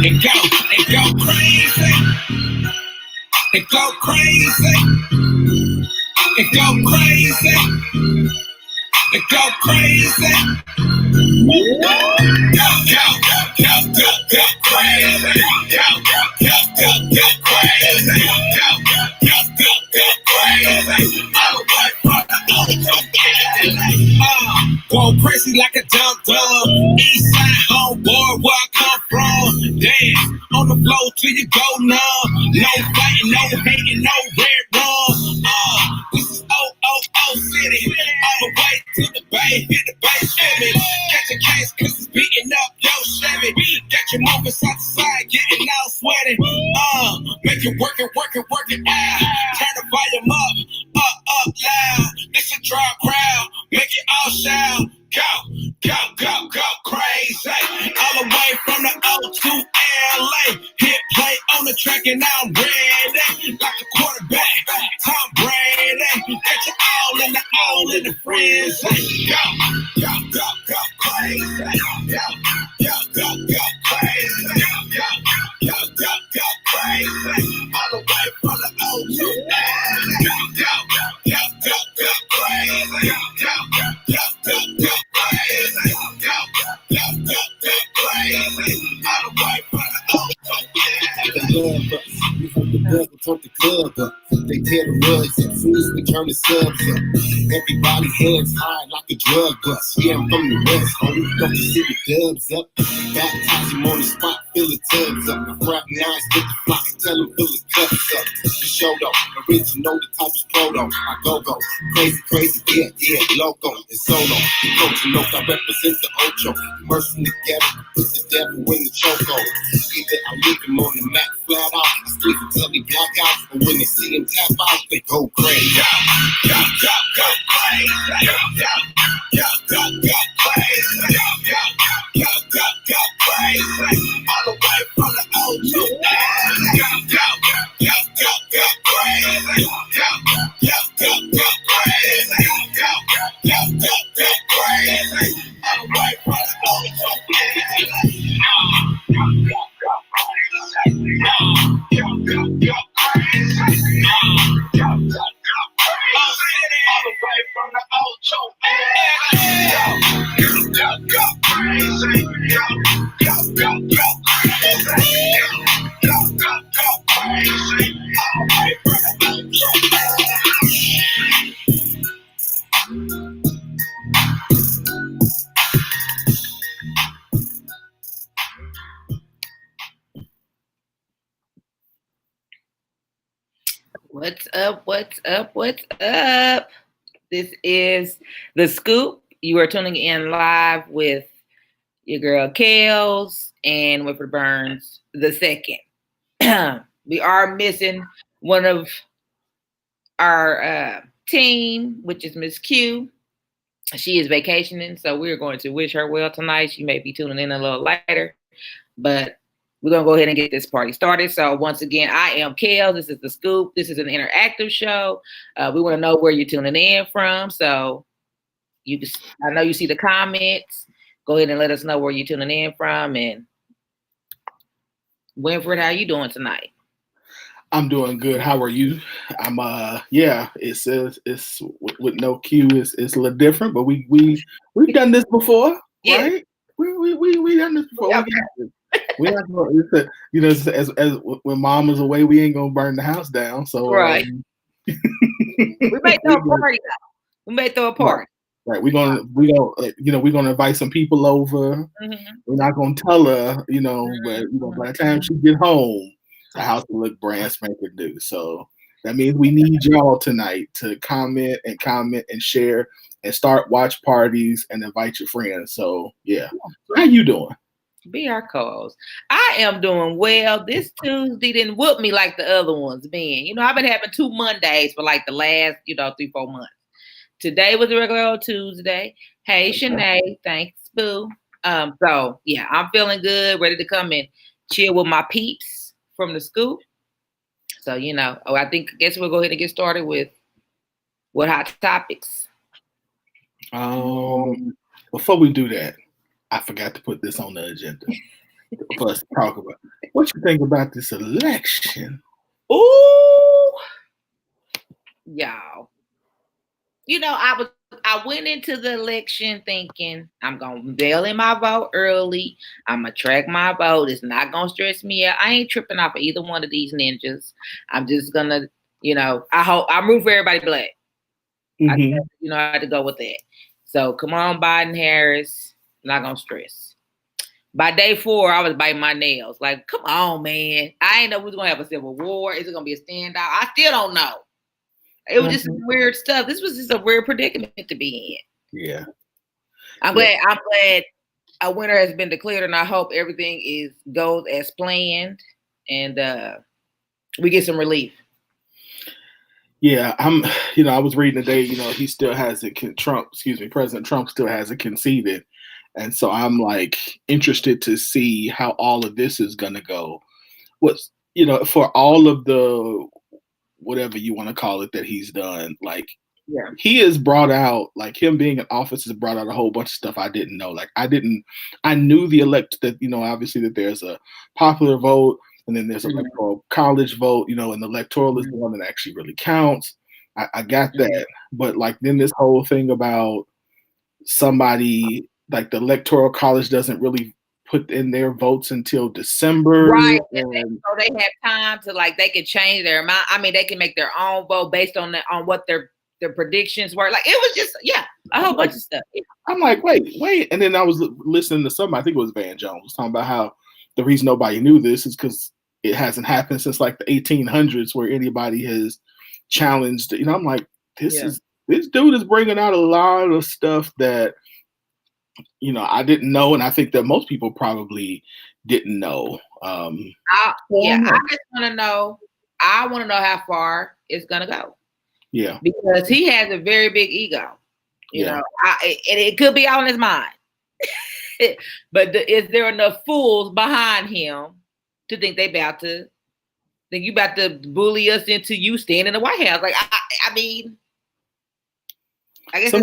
and go crazy, and go crazy, and go crazy, and go crazy. Go, go, go, go, go crazy. Go, go, go, go, go crazy. Go, go, go, go crazy. All the way from the go crazy like a dumb dog. East side homeboy, where I come from. Dance on the floor till you go numb. No fighting, no hating, no red rum. This is OOO City. All the way to the bay, hit the bay, shimmy. Catch a case, cause it's beating up your Chevy. Got your moving side to side, getting all sweaty. Make it work it, work it, work it out. Turn the volume up loud. It's a dry crowd, make it all shout. Go, go, go, go crazy. All the way from the O to LA. Hit play on the track and I'm ready. Like a quarterback, Tom Brady. Got you all in the frenzy. Go, go, go, go crazy. Go, go, go, go crazy. Go, go, go, go crazy. All the way from the O to LA. Go, go, go, go, go crazy. Go, go, go, go, go crazy. Go, go, go, go crazy. All the way from the O to LA. We from the bug, we turn the club up. They tear the rugs and fools, we turn the subs up. Everybody hands high like a drug bust. Yeah, I'm from the west, homie. Don't you see the dubs up? Baptize him on the spot, fill the tubs up. The front lines with the flock, tell him fill the cups up. The show though, original, the type is proto. I go, crazy, crazy, yeah, loco and solo. The coach, you know, I represent the Ocho. Immersing together, put the devil in the choco. Either I leave him on the mat flat out, I sleep until he black out, and when they see him tap out, they go crazy. Go, go, go, go crazy. Go, go, go, go, go crazy. Go, go, go, go, go crazy. All the way from the O to LA. Go, go, go, go, go crazy. Go, go, go, go crazy. Go, go, go, go crazy. All the way from the O to LA. Go, go, go crazy. Go, go, go crazy. Go, go, go. All the way from the O to LA. Go, go, go crazy. Go, go, go, go crazy. Go, go, go crazy. All the way from the O to What's up? What's up? What's up? This is The Scoop. You are tuning in live with your girl Kels and Whitford Burns the second. We are missing one of our team, which is Miss Q. She is vacationing, so we're going to wish her well tonight. She may be tuning in a little later, but we're going to go ahead and get this party started. So once again, I am Kels. This is The Scoop. This is an interactive show. We want to know where you're tuning in from. So I know you see the comments. Go ahead and let us know where you're tuning in from. And Winfred, how you doing tonight? I'm doing good. How are you? I'm it says it's with no Q. It's a little different, but we've done this before, Yeah. right? We done this before. Okay. We're not gonna, as when mom is away, we ain't gonna burn the house down. So right, we may throw a party though. We may throw a party. Right, we're gonna invite some people over. Mm-hmm. We're not gonna tell her, but by the time she get home, the house will look brand spanking new. So that means we need y'all tonight to comment and share and start watch parties and invite your friends. So yeah, how you doing? Be our co-host. I am doing well. This Tuesday didn't whoop me like the other ones been. I've been having 2 Mondays for like the last, 3-4 months. Today was a regular old Tuesday. Hey, Shanae, thanks, boo. So yeah, I'm feeling good, ready to come and chill with my peeps from the scoop. So I guess we'll go ahead and get started with what hot topics. Before we do that, I forgot to put this on the agenda. for us to talk about. What you think about this election? Ooh, y'all. I went into the election thinking I'm gonna mail in my vote early. I'm gonna track my vote. It's not gonna stress me out. I ain't tripping off of either one of these ninjas. I'm just gonna, I'm rooting for everybody black. Mm-hmm. I had to go with that. So come on, Biden, Harris. Not gonna stress. By day 4, I was biting my nails. Like, come on, man. I ain't know we was gonna have a civil war. Is it gonna be a standout? I still don't know. It was just some weird stuff. This was just a weird predicament to be in. Yeah. I'm glad a winner has been declared, and I hope everything goes as planned, and we get some relief. Yeah, I was reading today, he still hasn't, President Trump still hasn't conceded. And so I'm like interested to see how all of this is going to go. For all of the, whatever you want to call it, that he's done, like, yeah, he has brought out, like, him being in office has brought out a whole bunch of stuff I didn't know. Like, I knew that, obviously that there's a popular vote, and then there's an electoral college vote, and the electoral is the one that actually really counts. I got that. But, like, then this whole thing about somebody, like, the electoral college doesn't really put in their votes until December. Right. And so they have time to, like, they can change their mind. I mean, they can make their own vote based on what their predictions were. Like, it was just, a whole bunch of stuff. I'm like, wait. And then I was listening to somebody, I think it was Van Jones, talking about how the reason nobody knew this is because it hasn't happened since, like, the 1800s where anybody has challenged. I'm like, this dude is bringing out a lot of stuff that, I didn't know, and I think that most people probably didn't know. I just want to know. I want to know how far it's gonna go. Yeah, because he has a very big ego. And it could be on his mind. But is there enough fools behind him to think you about to bully us into you staying in the White House? Like, I mean, I guess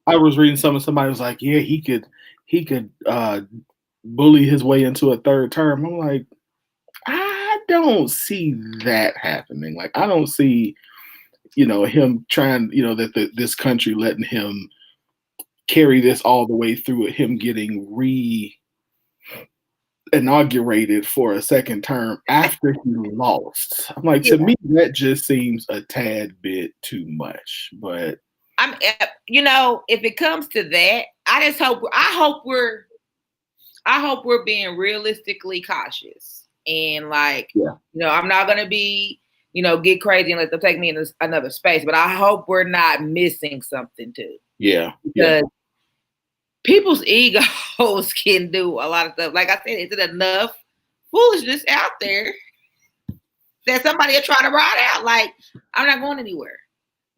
I was reading somebody was like, yeah, he could bully his way into a third term. I'm like, I don't see that happening. Like, I don't see, him trying, this country letting him carry this all the way through it, him getting inaugurated for a second term after he lost. I'm like, to me, that just seems a tad bit too much. But if it comes to that, I hope we're being realistically cautious, and like, I'm not gonna be, get crazy and let them take me in another space, but I hope we're not missing something too. Yeah, because people's egos can do a lot of stuff. Like I said, is it enough foolishness out there that somebody will try to ride out? Like, I'm not going anywhere.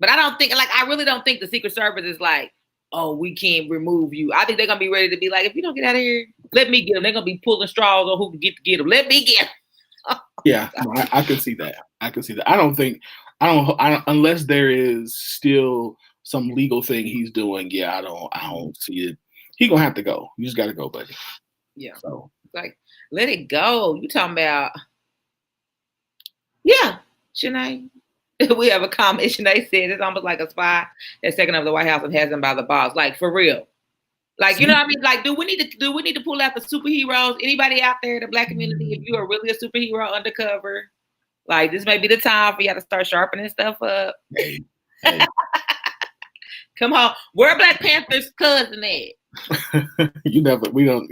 But I really don't think the Secret Service is like, oh, we can't remove you. I think they're going to be ready to be like, if you don't get out of here, let me get them. They're going to be pulling straws on who can get them. Let me get them. Yeah, I can see that. I don't, unless there is still some legal thing he's doing. Yeah, I don't see it. He's going to have to go. You just got to go, buddy. Yeah. So, like, let it go. You talking about, yeah, Shanae. We have a comment. Shanae said it's almost like a spy that's taken over the White House and has them by the balls. Like, for real. Like, you know what I mean? Like, do we need to pull out the superheroes? Anybody out there in the Black community, if you are really a superhero undercover, like, this may be the time for y'all to start sharpening stuff up. Hey. Come on. Where Black Panther's cousin at? You never know.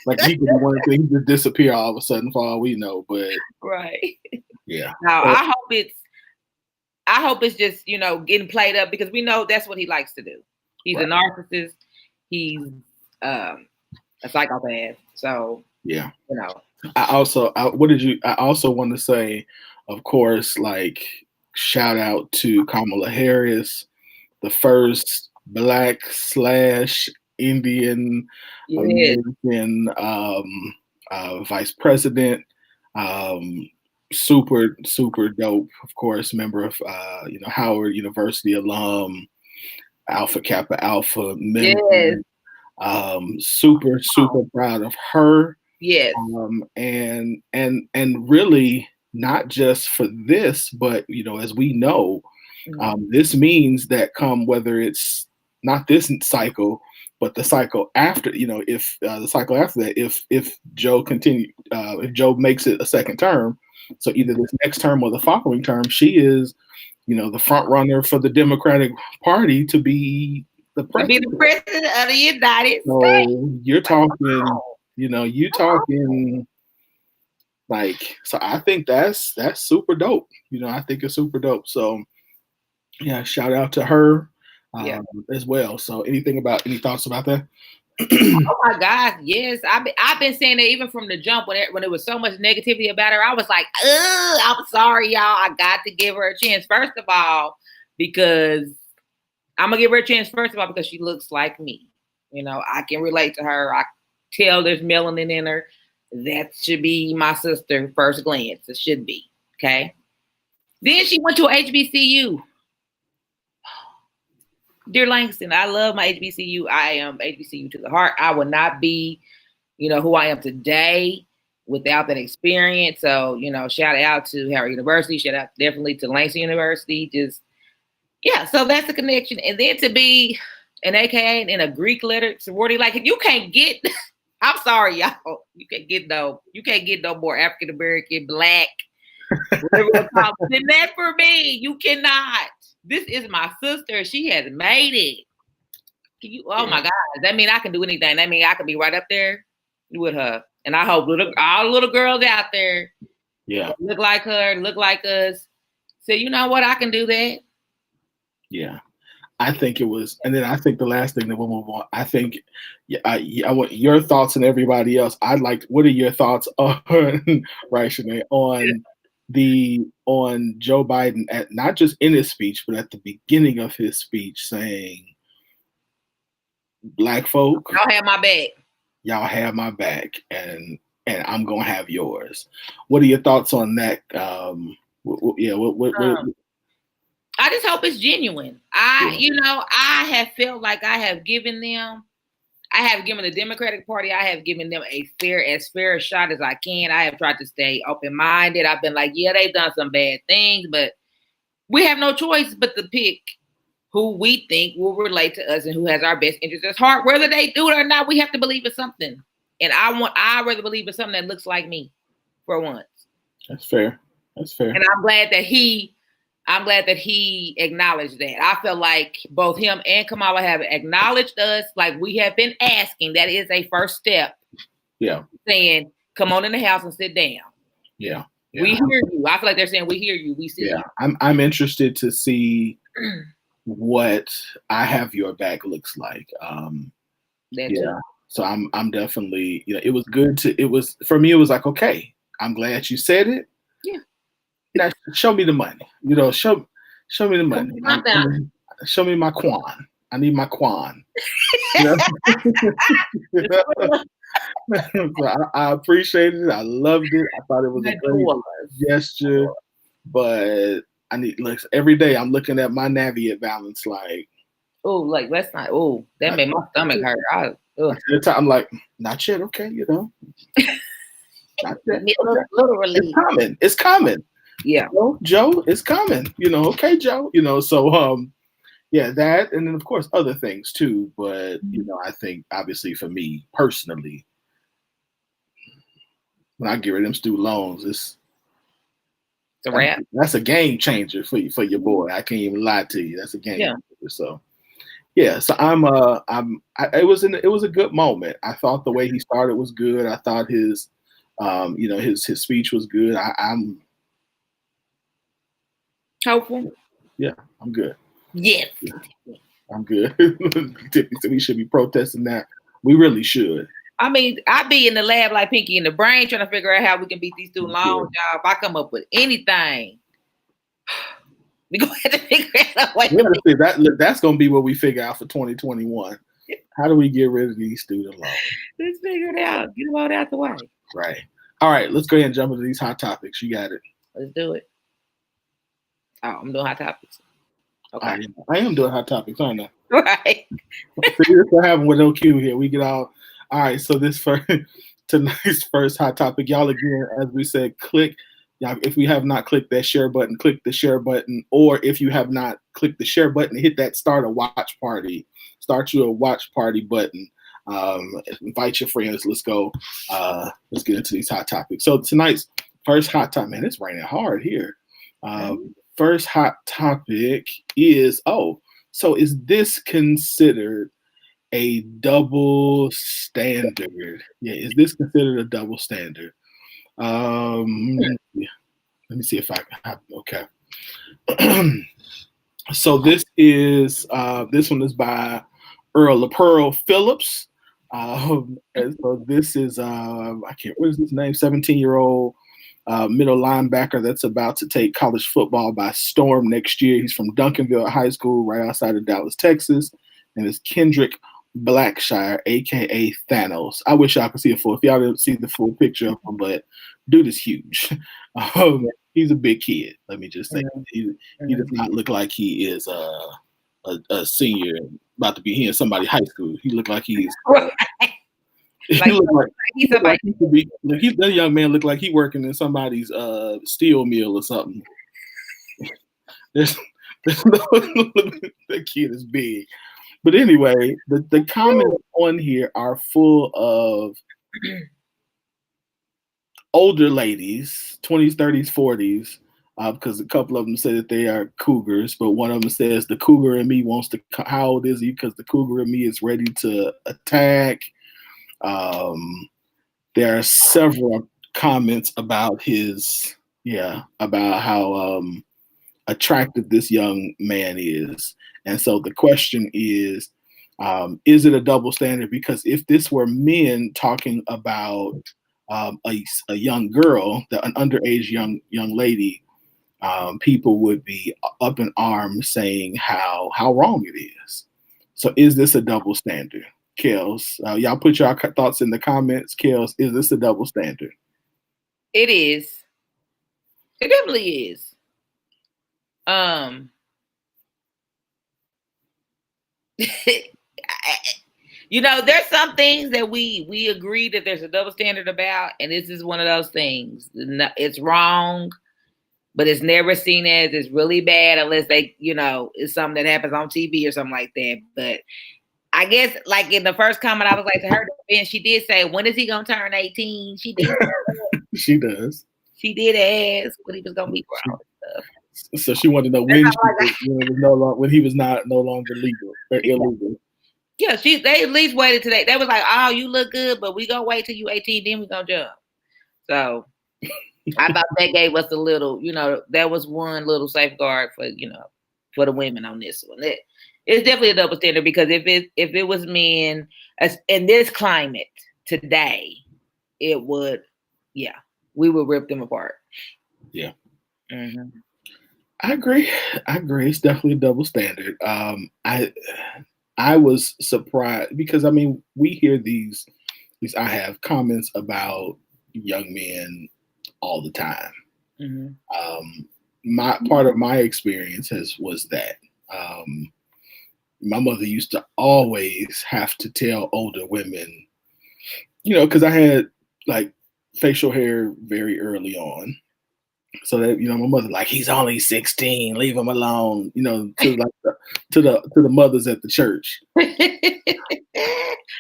Like, he could be one thing, he just disappear all of a sudden for all we know, but right. Yeah. Now, I hope it's just, getting played up, because we know that's what he likes to do. He's a narcissist. He's a psychopath. So, yeah. I also want to say, of course, like, shout out to Kamala Harris, the first Black / Indian American vice president. Super dope, of course, member of Howard University alum, Alpha Kappa Alpha member. Yes. Super proud of her. Yes. And really not just for this, but as we know, this means that come whether it's not this cycle, but the cycle after, if the cycle after that, if Joe if Joe makes it a second term, so either this next term or the following term, she is, the front runner for the Democratic Party to be the president. Of the United States. So you're talking, you talking like, so I think that's super dope. I think it's super dope. So yeah, shout out to her as well. So any thoughts about that? Oh my God, yes. I've been saying that even from the jump when it was so much negativity about her. I was like, I'm sorry, y'all. I got to give her a chance. First of all, because I'm gonna give her a chance. First of all, because she looks like me. I can relate to her. I tell there's melanin in her. That should be my sister first glance. It should be. Okay. Then she went to a HBCU. Dear Langston, I love my HBCU. I am HBCU to the heart. I would not be, who I am today without that experience. So, shout out to Howard University. Shout out definitely to Langston University. So that's the connection. And then to be an AKA in a Greek letter sorority, like you can't get, I'm sorry, y'all. You can't get no more African American, Black, whatever than that for me. You cannot. This is my sister. She has made it. Oh my God. That mean I can do anything. That mean I can be right up there with her. And I hope all the little girls out there look like her, look like us. So you know what? I can do that. Yeah. I think it was, and then I think the last thing that we'll move on. I think, I want your thoughts and everybody else. What are your thoughts on, right, Shanae, on Joe Biden at not just in his speech, but at the beginning of his speech saying, Black folk, y'all have my back. Y'all have my back, and I'm gonna have yours. What are your thoughts on that? I just hope it's genuine. I have felt like I have given the Democratic Party, I have given them as fair a shot as I can. I have tried to stay open-minded. I've been like, they've done some bad things, but we have no choice but to pick who we think will relate to us and who has our best interests at heart. Whether they do it or not, we have to believe in something. And I'd rather believe in something that looks like me for once. That's fair. And I'm glad that he acknowledged that. I feel like both him and Kamala have acknowledged us like we have been asking. That is a first step. Yeah. Saying, come on in the house and sit down. Yeah. We hear you. I feel like they're saying, we hear you. We see you. I'm interested to see what I have your back looks like. So I'm definitely, it was good for me, it was like, okay, I'm glad you said it. Yeah. Now, show me the money. Show me the money. Show me my Quan. I need my Quan. So I appreciated it. I loved it. I thought it was a great gesture. But I need every day I'm looking at my Navient balance like, let's not. That made my stomach hurt. I'm like, not yet. Okay, not yet. Literally, It's coming. Yeah. Joe, it's coming. Okay, Joe. So that, and then of course other things too. But I think obviously for me personally, when I get rid of them student loans, it's a wrap. That's a game changer for your boy. I can't even lie to you. That's a game changer. So so it was a good moment. I thought the way he started was good. I thought his his speech was good. I'm hopeful. Yeah, I'm good. Yes. I'm good. Tiffany said we should be protesting that. We really should. I mean, I be in the lab like Pinky in the brain trying to figure out how we can beat these student loans, y'all. If I come up with anything, we gonna have to figure out that's gonna be what we figure out for 2021. How do we get rid of these student loans? Let's figure it out. Get them all out the way. Right. All right, let's go ahead and jump into these hot topics. You got it. Let's do it. Oh, I'm doing hot topics. Okay. I am doing hot topics, aren't I? Right. So here's what happened with no Q here. We get all right. So this first tonight's first hot topic. Y'all, again, as we said, click. Y'all, if we have not clicked that share button, click the share button. Or if you have not clicked the share button, hit that start a watch party. Start you a watch party button. Invite your friends. Let's go. Let's get into these hot topics. So tonight's first hot topic, man, it's raining hard here. First hot topic is, so is this considered a double standard? Yeah, is this considered a double standard? Let me see if I can. Okay. So this one is by Earl LaPearl Phillips. And so this is what is his name? 17-year-old middle linebacker that's about to take college football by storm next year. He's from Duncanville High School, right outside of Dallas, Texas, and it's Kendrick Blackshire, aka Thanos. I wish y'all could see a full. If y'all didn't see the full picture of him, but dude is huge. He's a big kid. Let me just say, he does not look like he is a senior about to be here in somebody's high school. He looked like he's. That young man looked like he working in somebody's steel mill or something. There's no, that kid is big. But anyway, the comments on here are full of older ladies, 20s, 30s, 40s, because a couple of them say that they are cougars, but one of them says the cougar in me wants to. How old is he? Because the cougar in me is ready to attack. There are several comments about about how attractive this young man is. And so the question is it a double standard? Because if this were men talking about a young girl, an underage young lady, people would be up in arms saying how wrong it is. So is this a double standard? Kels, y'all put your thoughts in the comments. Kels, is this a double standard? It is. It definitely is. There's some things that we agree that there's a double standard about, and this is one of those things. It's wrong, but it's never seen as it's really bad unless it's something that happens on TV or something like that. But I guess, like in the first comment, I was like, to her defense, she did say, when is he gonna turn 18? She did. She does. She did ask when he was gonna be grown and stuff. So she wanted to know when he was no longer legal or illegal. Yeah, they at least waited today. They was like, "Oh, you look good, but we gonna wait till you 18, then we gonna jump." So I thought that gave us a little, that was one little safeguard for the women on this one. It's definitely a double standard, because if it was men in this climate today, it would, we would rip them apart. Yeah. Mm-hmm. I agree. It's definitely a double standard. I was surprised because we hear these. At least I have comments about young men all the time. Mm-hmm. Part of my experience was that my mother used to always have to tell older women, because I had like facial hair very early on. So that my mother, like, he's only 16, leave him alone. To the mothers at the church.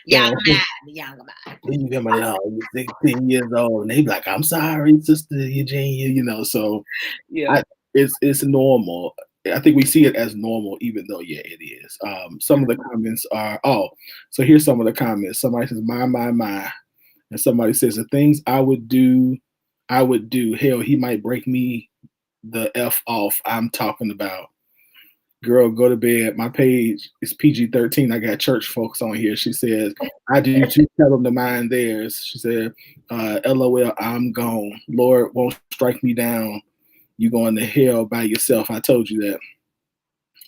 Young man. Leave him alone. He's 16 years old, and they be like, "I'm sorry, Sister Eugenia." So yeah, it's normal. I think we see it as normal, even though it is. Some of the comments are so here's some of the comments. Somebody says, my, and somebody says the things I would do. Hell, he might break me the F off. I'm talking about. Girl, go to bed. My page is PG-13. I got church folks on here. She says, I do too. Tell them to mind theirs. She said, LOL, I'm gone. Lord won't strike me down. You going to hell by yourself. I told you that.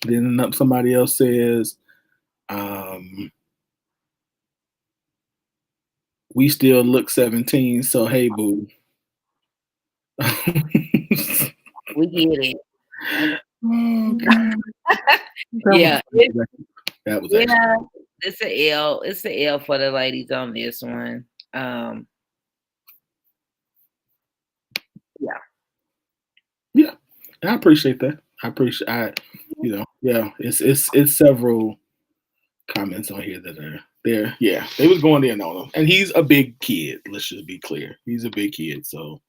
Then somebody else says, we still look 17. So, hey, boo. We get it. Oh, God. It's an L. It's an L for the ladies on this one. I appreciate that. Yeah, it's several comments on here that are there. Yeah, they was going in on him, and he's a big kid. Let's just be clear, he's a big kid. So,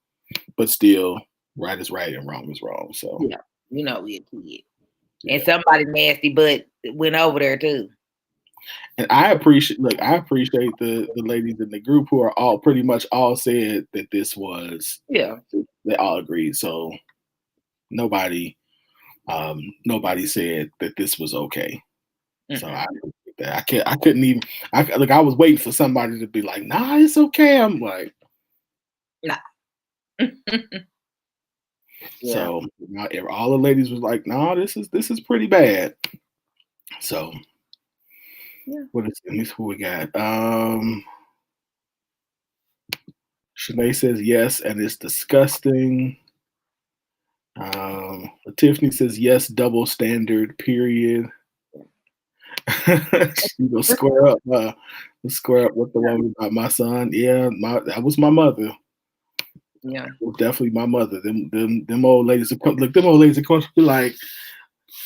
but still, right is right and wrong is wrong. So, Yeah, we a kid, yeah. and somebody nasty butt went over there too. And I appreciate the ladies in the group who are all pretty much all said that this was, Yeah, they all agreed. So nobody said that this was okay. So I appreciate that. I couldn't even I was waiting for somebody to be like, nah, it's okay. I'm like, nah. Yeah. So all the ladies was like, nah, this is pretty bad. So Yeah. Let me see who we got. Shanae says yes, and it's disgusting. Tiffany says yes, double standard, period. She go square up with the one about my son. Yeah, that was my mother. Yeah, It was definitely my mother. Them old ladies would come, look, them old ladies would be like,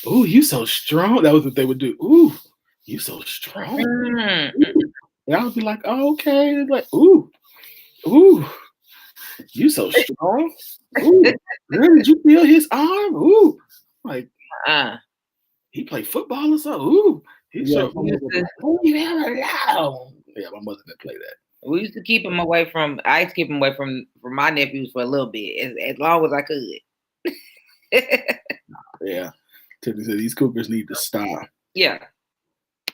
"Ooh, you so strong." That was what they would do. "Ooh, you so strong." And I would be like, "Oh, okay." They'd be like, "Ooh, you so strong." Ooh, girl, did you feel his arm? Ooh, like he played football or something. Ooh, he's so. Yeah, my mother didn't play that. We used to keep him away from. I used to keep him away from my nephews for a little bit, as long as I could. Yeah, Tiffany said these cougars need to stop. Yeah.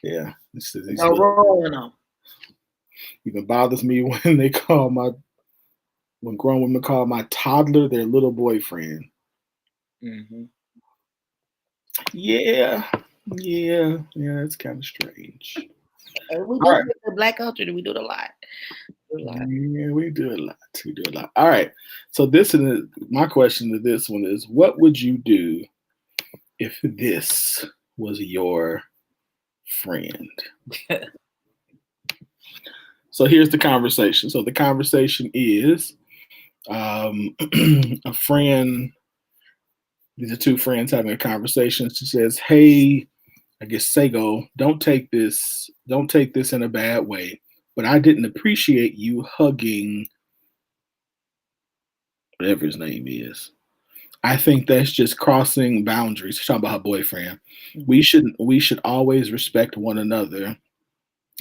Yeah. No rolling on. Even bothers me when they when grown women call my toddler their little boyfriend. Mm-hmm. Yeah, it's kind of strange. We do it the Black culture. We do it a lot. Yeah, we do a lot. All right. So my question to this one is, what would you do if this was your friend? So here's the conversation. So the conversation is a friend. These are two friends having a conversation. She says, "Hey, I guess Sego, don't take this in a bad way, but I didn't appreciate you hugging whatever his name is. I think that's just crossing boundaries." She's talking about her boyfriend. We should always respect one another,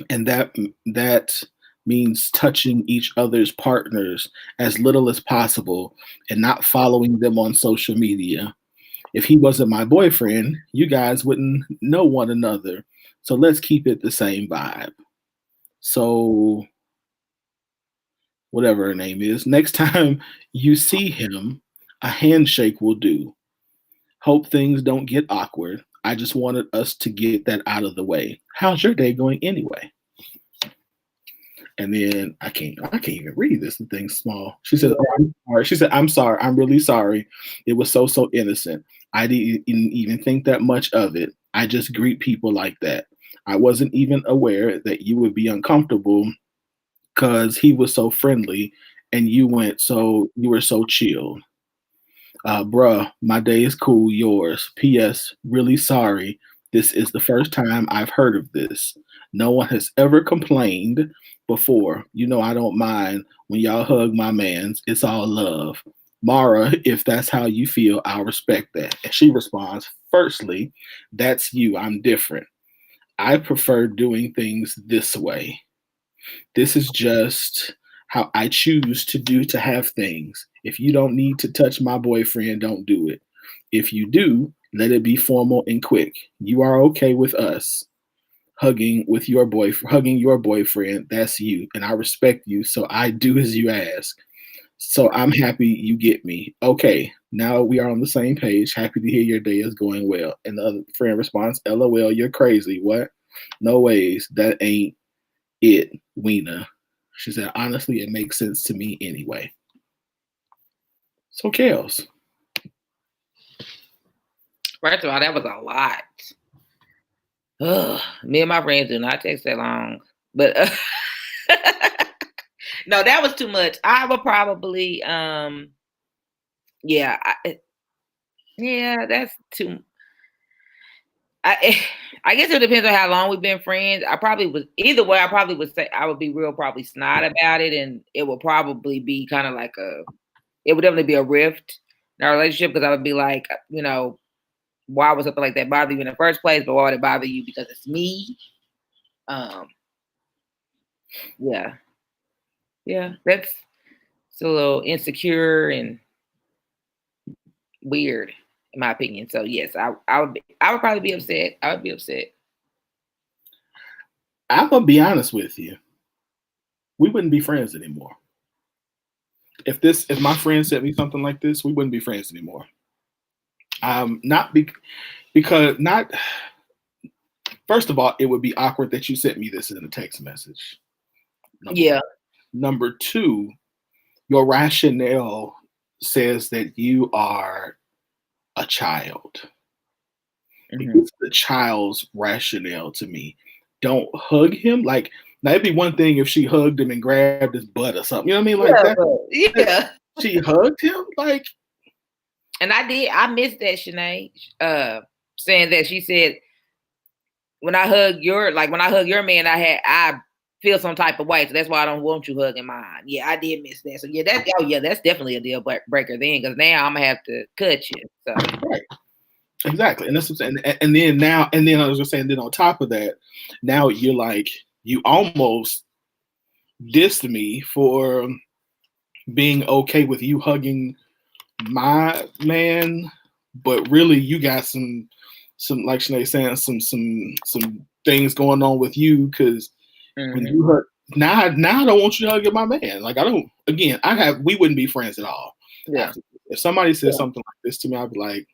and that means touching each other's partners as little as possible and not following them on social media. If he wasn't my boyfriend, you guys wouldn't know one another. So let's keep it the same vibe. So whatever her name is, next time you see him, a handshake will do. Hope things don't get awkward. I just wanted us to get that out of the way. How's your day going anyway? And then I can't even read this. The thing's small. She says, "Oh, I'm sorry." She said, "I'm sorry. I'm really sorry. It was so innocent. I didn't even think that much of it. I just greet people like that. I wasn't even aware that you would be uncomfortable because he was so friendly and you were so chilled. Bruh, my day is cool. Yours. P.S. Really sorry. This is the first time I've heard of this. No one has ever complained before. You know I don't mind when y'all hug my mans. It's all love. Mara, if that's how you feel, I'll respect that." And she responds, "Firstly, that's you. I'm different. I prefer doing things this way. This is just how I choose to have things. If you don't need to touch my boyfriend, don't do it. If you do, let it be formal and quick. You are okay with us hugging your boyfriend. That's you, and I respect you, so I do as you ask. So I'm happy you get me. Okay, now we are on the same page. Happy to hear your day is going well." And the other friend responds, "LOL, you're crazy. What? No ways. That ain't it, Weena." She said, "Honestly, it makes sense to me anyway." So, Kels. First of all, that was a lot. Ugh, me and my friends do not take that long. But no, that was too much. I would probably, Yeah, that's too. I I guess it depends on how long we've been friends. I probably was either way. I probably would say I would be real probably snide about it, and it would probably be kind of like a. It would definitely be a rift in our relationship because I would be like, why was something like that bother you in the first place? But why would it bother you because it's me? Um, yeah, yeah, that's it's a little insecure and weird in my opinion. So yes, I would probably be upset. I would be upset. I'm gonna be honest with you. We wouldn't be friends anymore. If my friend sent me something like this, we wouldn't be friends anymore. Not because not. First of all, it would be awkward that you sent me this in a text message. Yeah. Number two, your rationale says that you are a child. Mm-hmm. It's the child's rationale to me. Don't hug him. Like, now it'd be one thing if she hugged him and grabbed his butt or something. You know what I mean? Like that. Yeah. She hugged him. Like, and I missed that, Shanae, saying that she said when I hug your man, I feel some type of way, so that's why I don't want you hugging mine. Yeah, I did miss that. So yeah, that's definitely a deal breaker then, because now I'm gonna have to cut you. So right. Exactly. And that's what I'm saying. And then I was just saying, then on top of that, now you're like, you almost dissed me for being okay with you hugging my man, but really you got some like Shanae saying, some things going on with you, because when you hug now I don't want you to hug my man. Like, we wouldn't be friends at all. Yeah. If somebody said something like this to me, I'd be like,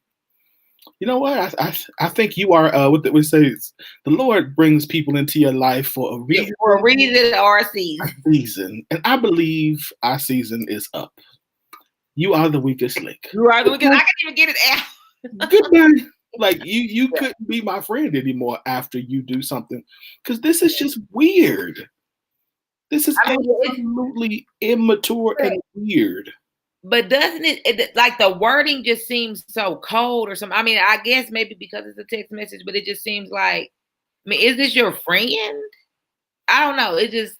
you know what? I think you are what we say is the Lord brings people into your life for a reason. For a reason or a season. And I believe our season is up. You are the weakest link. You are the weakest. I can't even get it out. Goodbye. Like you couldn't be my friend anymore after you do something, because this is just weird. This is absolutely immature and weird. But doesn't it like the wording just seems so cold or something? I mean, I guess maybe because it's a text message, but it just seems like, I mean, is this your friend? I don't know. It just,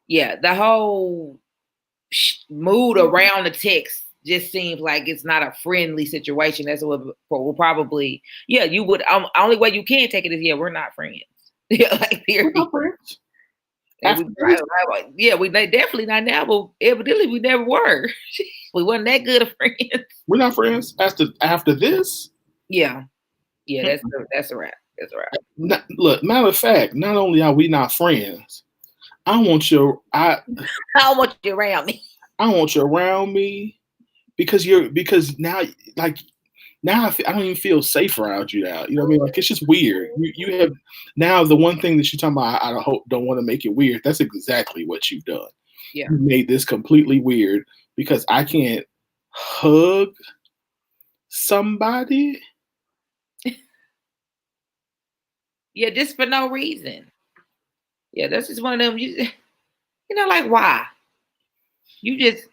yeah, the whole mood around the text just seems like it's not a friendly situation. That's what will probably, yeah, you would, only way you can take it is, yeah, we're not friends. Yeah, like, we're not friends. We definitely not now, but evidently we never were. We wasn't that good of friends. We're not friends after this. Yeah, that's a wrap. That's a wrap. Look, matter of fact, not only are we not friends, I don't want you around me. I want you around me because now I don't even feel safe around you now. You know what I mean? Like, it's just weird. You have now the one thing that you're talking about. I don't want to make it weird. That's exactly what you've done. Yeah, you made this completely weird because I can't hug somebody. Yeah, just for no reason. Yeah, that's just one of them. You know, like, why? You just.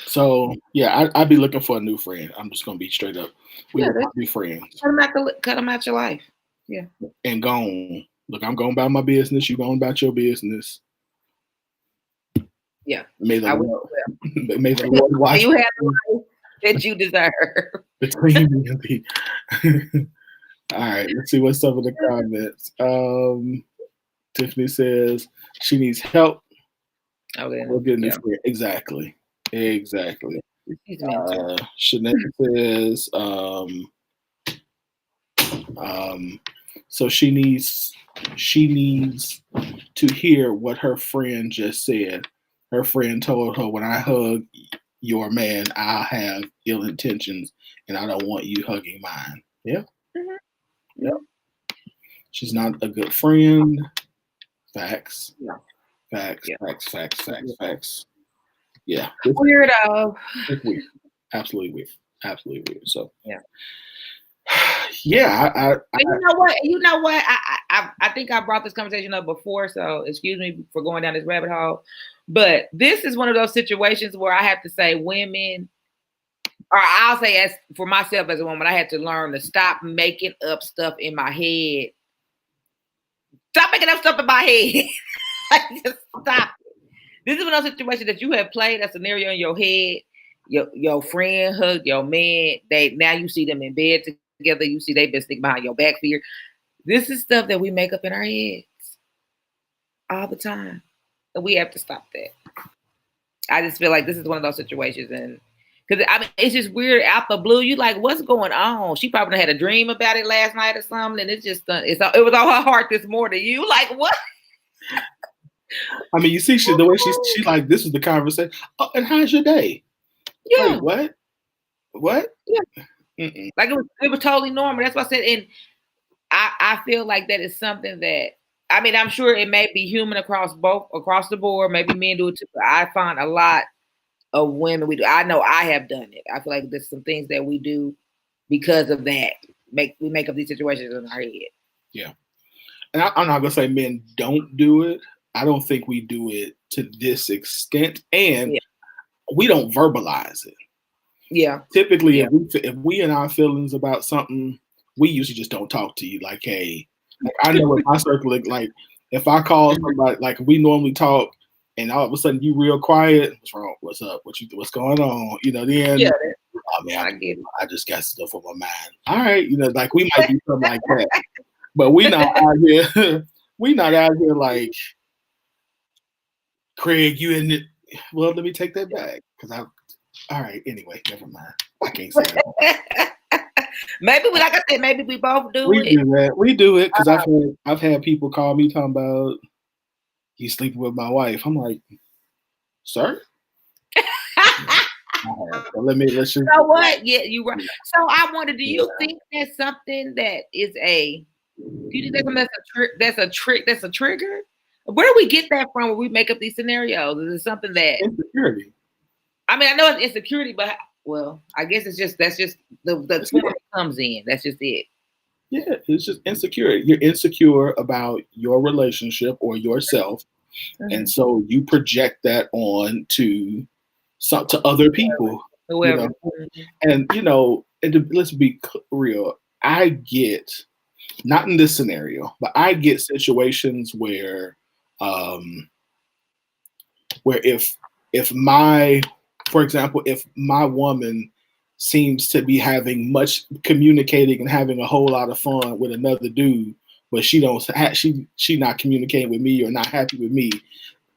So yeah, I'd be looking for a new friend. I'm just gonna be straight up. We will not be friends. Cut them out your life. Yeah. And gone. Look, I'm going about my business. You going about your business. Yeah. May the Lord watch. You have the life that you deserve. Between me and me. All right, let's see what's up in the comments. Tiffany says she needs help. Okay. We're getting this clear. Exactly. Shanae says so she needs to hear what her friend just said. Her friend told her, when I hug your man, I'll have ill intentions and I don't want you hugging mine. Yeah. Mm-hmm. Yep. She's not a good friend. Facts. Yeah. Facts. Yeah. Weirdo. It's weird. Absolutely weird. So yeah. Yeah. You know what? I think I brought this conversation up before, so excuse me for going down this rabbit hole. But this is one of those situations where I have to say women, or I'll say as for myself as a woman, I had to learn to stop making up stuff in my head. Stop making up stuff in my head. Just stop. This is one of those situations that you have played a scenario in your head. Your friend hugged your man. Now you see them in bed together. You see they've been sneaking behind your back for years. This is stuff that we make up in our heads all the time. And we have to stop that. I just feel like this is one of those situations, and because I mean it's just weird out the blue. You like, what's going on? She probably had a dream about it last night or something, and it was on her heart this morning. You like what? I mean, you see, the way she like this is the conversation. Oh, and how's your day? Yeah. Wait, what? Yeah. Like it was totally normal. That's what I said, and I feel like that is something that, I mean, I'm sure it may be human across the board. Maybe men do it too. But I find a lot of women we do. I know I have done it. I feel like there's some things that we do because of that. We make up these situations in our head. Yeah, and I'm not gonna say men don't do it. I don't think we do it to this extent, and we don't verbalize it. Yeah. Typically, if we in our feelings about something, we usually just don't talk to you. Like, hey, like, I know in my circle, like if I call somebody, like we normally talk, and all of a sudden you real quiet. What's wrong? What's up? What's going on? You know, then oh man, I just got stuff on my mind. All right, you know, like we might do something like that, but we not out here. We not out here like Craig. You in it? Well, let me take that back because I. All right. Anyway, never mind. I can't say that. Maybe like I said, maybe we both do it. We do that. We do it because I've had people call me talking about you sleeping with my wife. I'm like, sir. Let's just. You know what? Yeah, you right. So I wonder, do you think that's something that is do you think that's a trigger? Where do we get that from? Where we make up these scenarios? Is it something that insecurity? I mean, I know it's insecurity, but well, I guess that's just the form it comes in. That's just it. Yeah, it's just insecurity. You're insecure about your relationship or yourself, and so you project that on to other people. Whoever. And let's be real. I get, not in this scenario, but I get situations where for example, if my woman seems to be having much communicating and having a whole lot of fun with another dude, but she not communicating with me or not happy with me,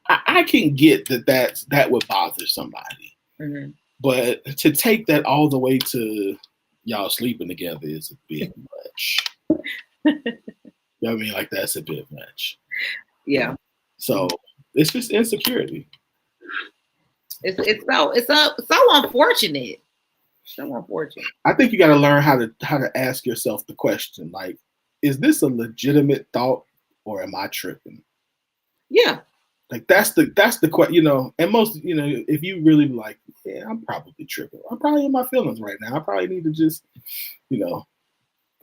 I can get that would bother somebody. Mm-hmm. But to take that all the way to y'all sleeping together is a bit much. You know what I mean? Like that's a bit much. Yeah. So it's just insecurity. It's so unfortunate. So unfortunate. I think you got to learn how to ask yourself the question, like, is this a legitimate thought or am I tripping? Yeah. Like that's the question, and most, if you really like, yeah, I'm probably tripping. I'm probably in my feelings right now. I probably need to just, go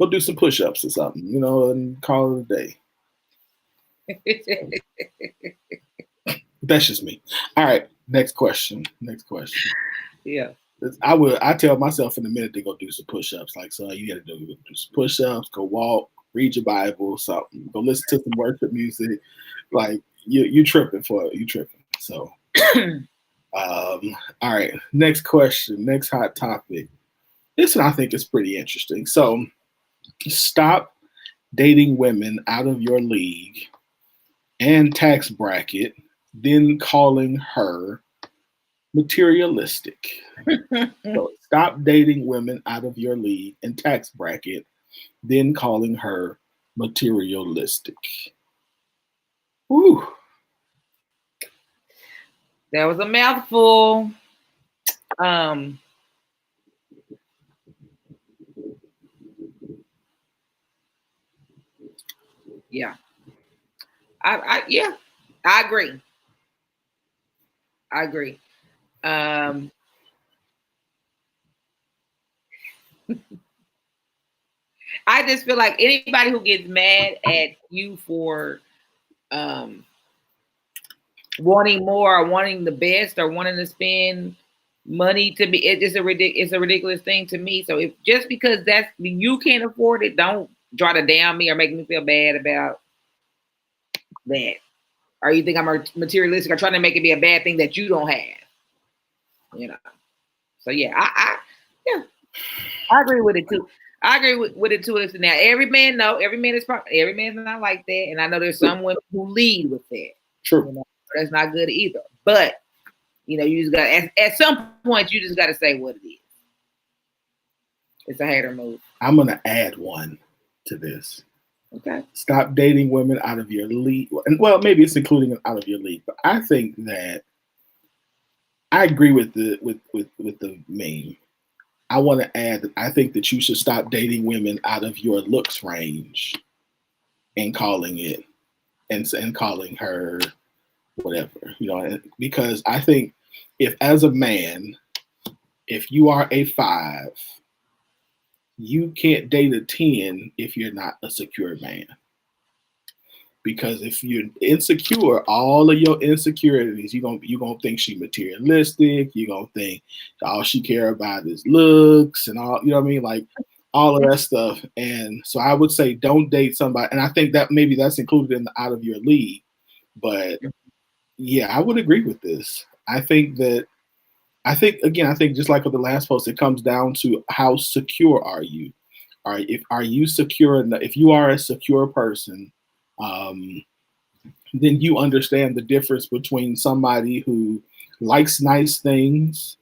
do some push-ups or something, and call it a day. That's just me. All right. Next question. Yeah. I tell myself in a minute to go do some push-ups. Like, so you got to do some push-ups, go walk, read your Bible, something, go listen to some worship music. Like you tripping. So, all right. Next question. Next hot topic. This one I think is pretty interesting. So, stop dating women out of your league and tax bracket, then calling her materialistic. So stop dating women out of your league and tax bracket, then calling her materialistic. Whew. That was a mouthful. Yeah. I agree. I just feel like anybody who gets mad at you for wanting more or wanting the best or wanting to spend money to be it's a ridiculous thing to me. So if just because that's you can't afford it, don't try to down me or make me feel bad about that. Or you think I'm materialistic or trying to make it be a bad thing that you don't have. You know. So yeah, I agree with it too. I agree with it too. Now every man is not like that, and I know there's some women who lead with that. True. You know, that's not good either. But you know, you just got at some point you just got to say what it is. It's a hater move. I'm gonna add one to this. Okay. Stop dating women out of your league. And well, maybe it's including out of your league, but I think that I agree with the meme. I want to add that I think that you should stop dating women out of your looks range and calling it and calling her whatever, you know, because I think if as a man, if you are a 5, you can't date a 10 if you're not a secure man. Because if you're insecure, all of your insecurities, you're gonna think she materialistic. You're gonna think all she care about is looks and all, you know what I mean? Like all of that stuff. And so I would say don't date somebody. And I think that maybe that's included in the out of your league. But yeah, I would agree with this. I think just like with the last post, it comes down to how secure are you? Are you secure enough? If you are a secure person, then you understand the difference between somebody who likes nice things,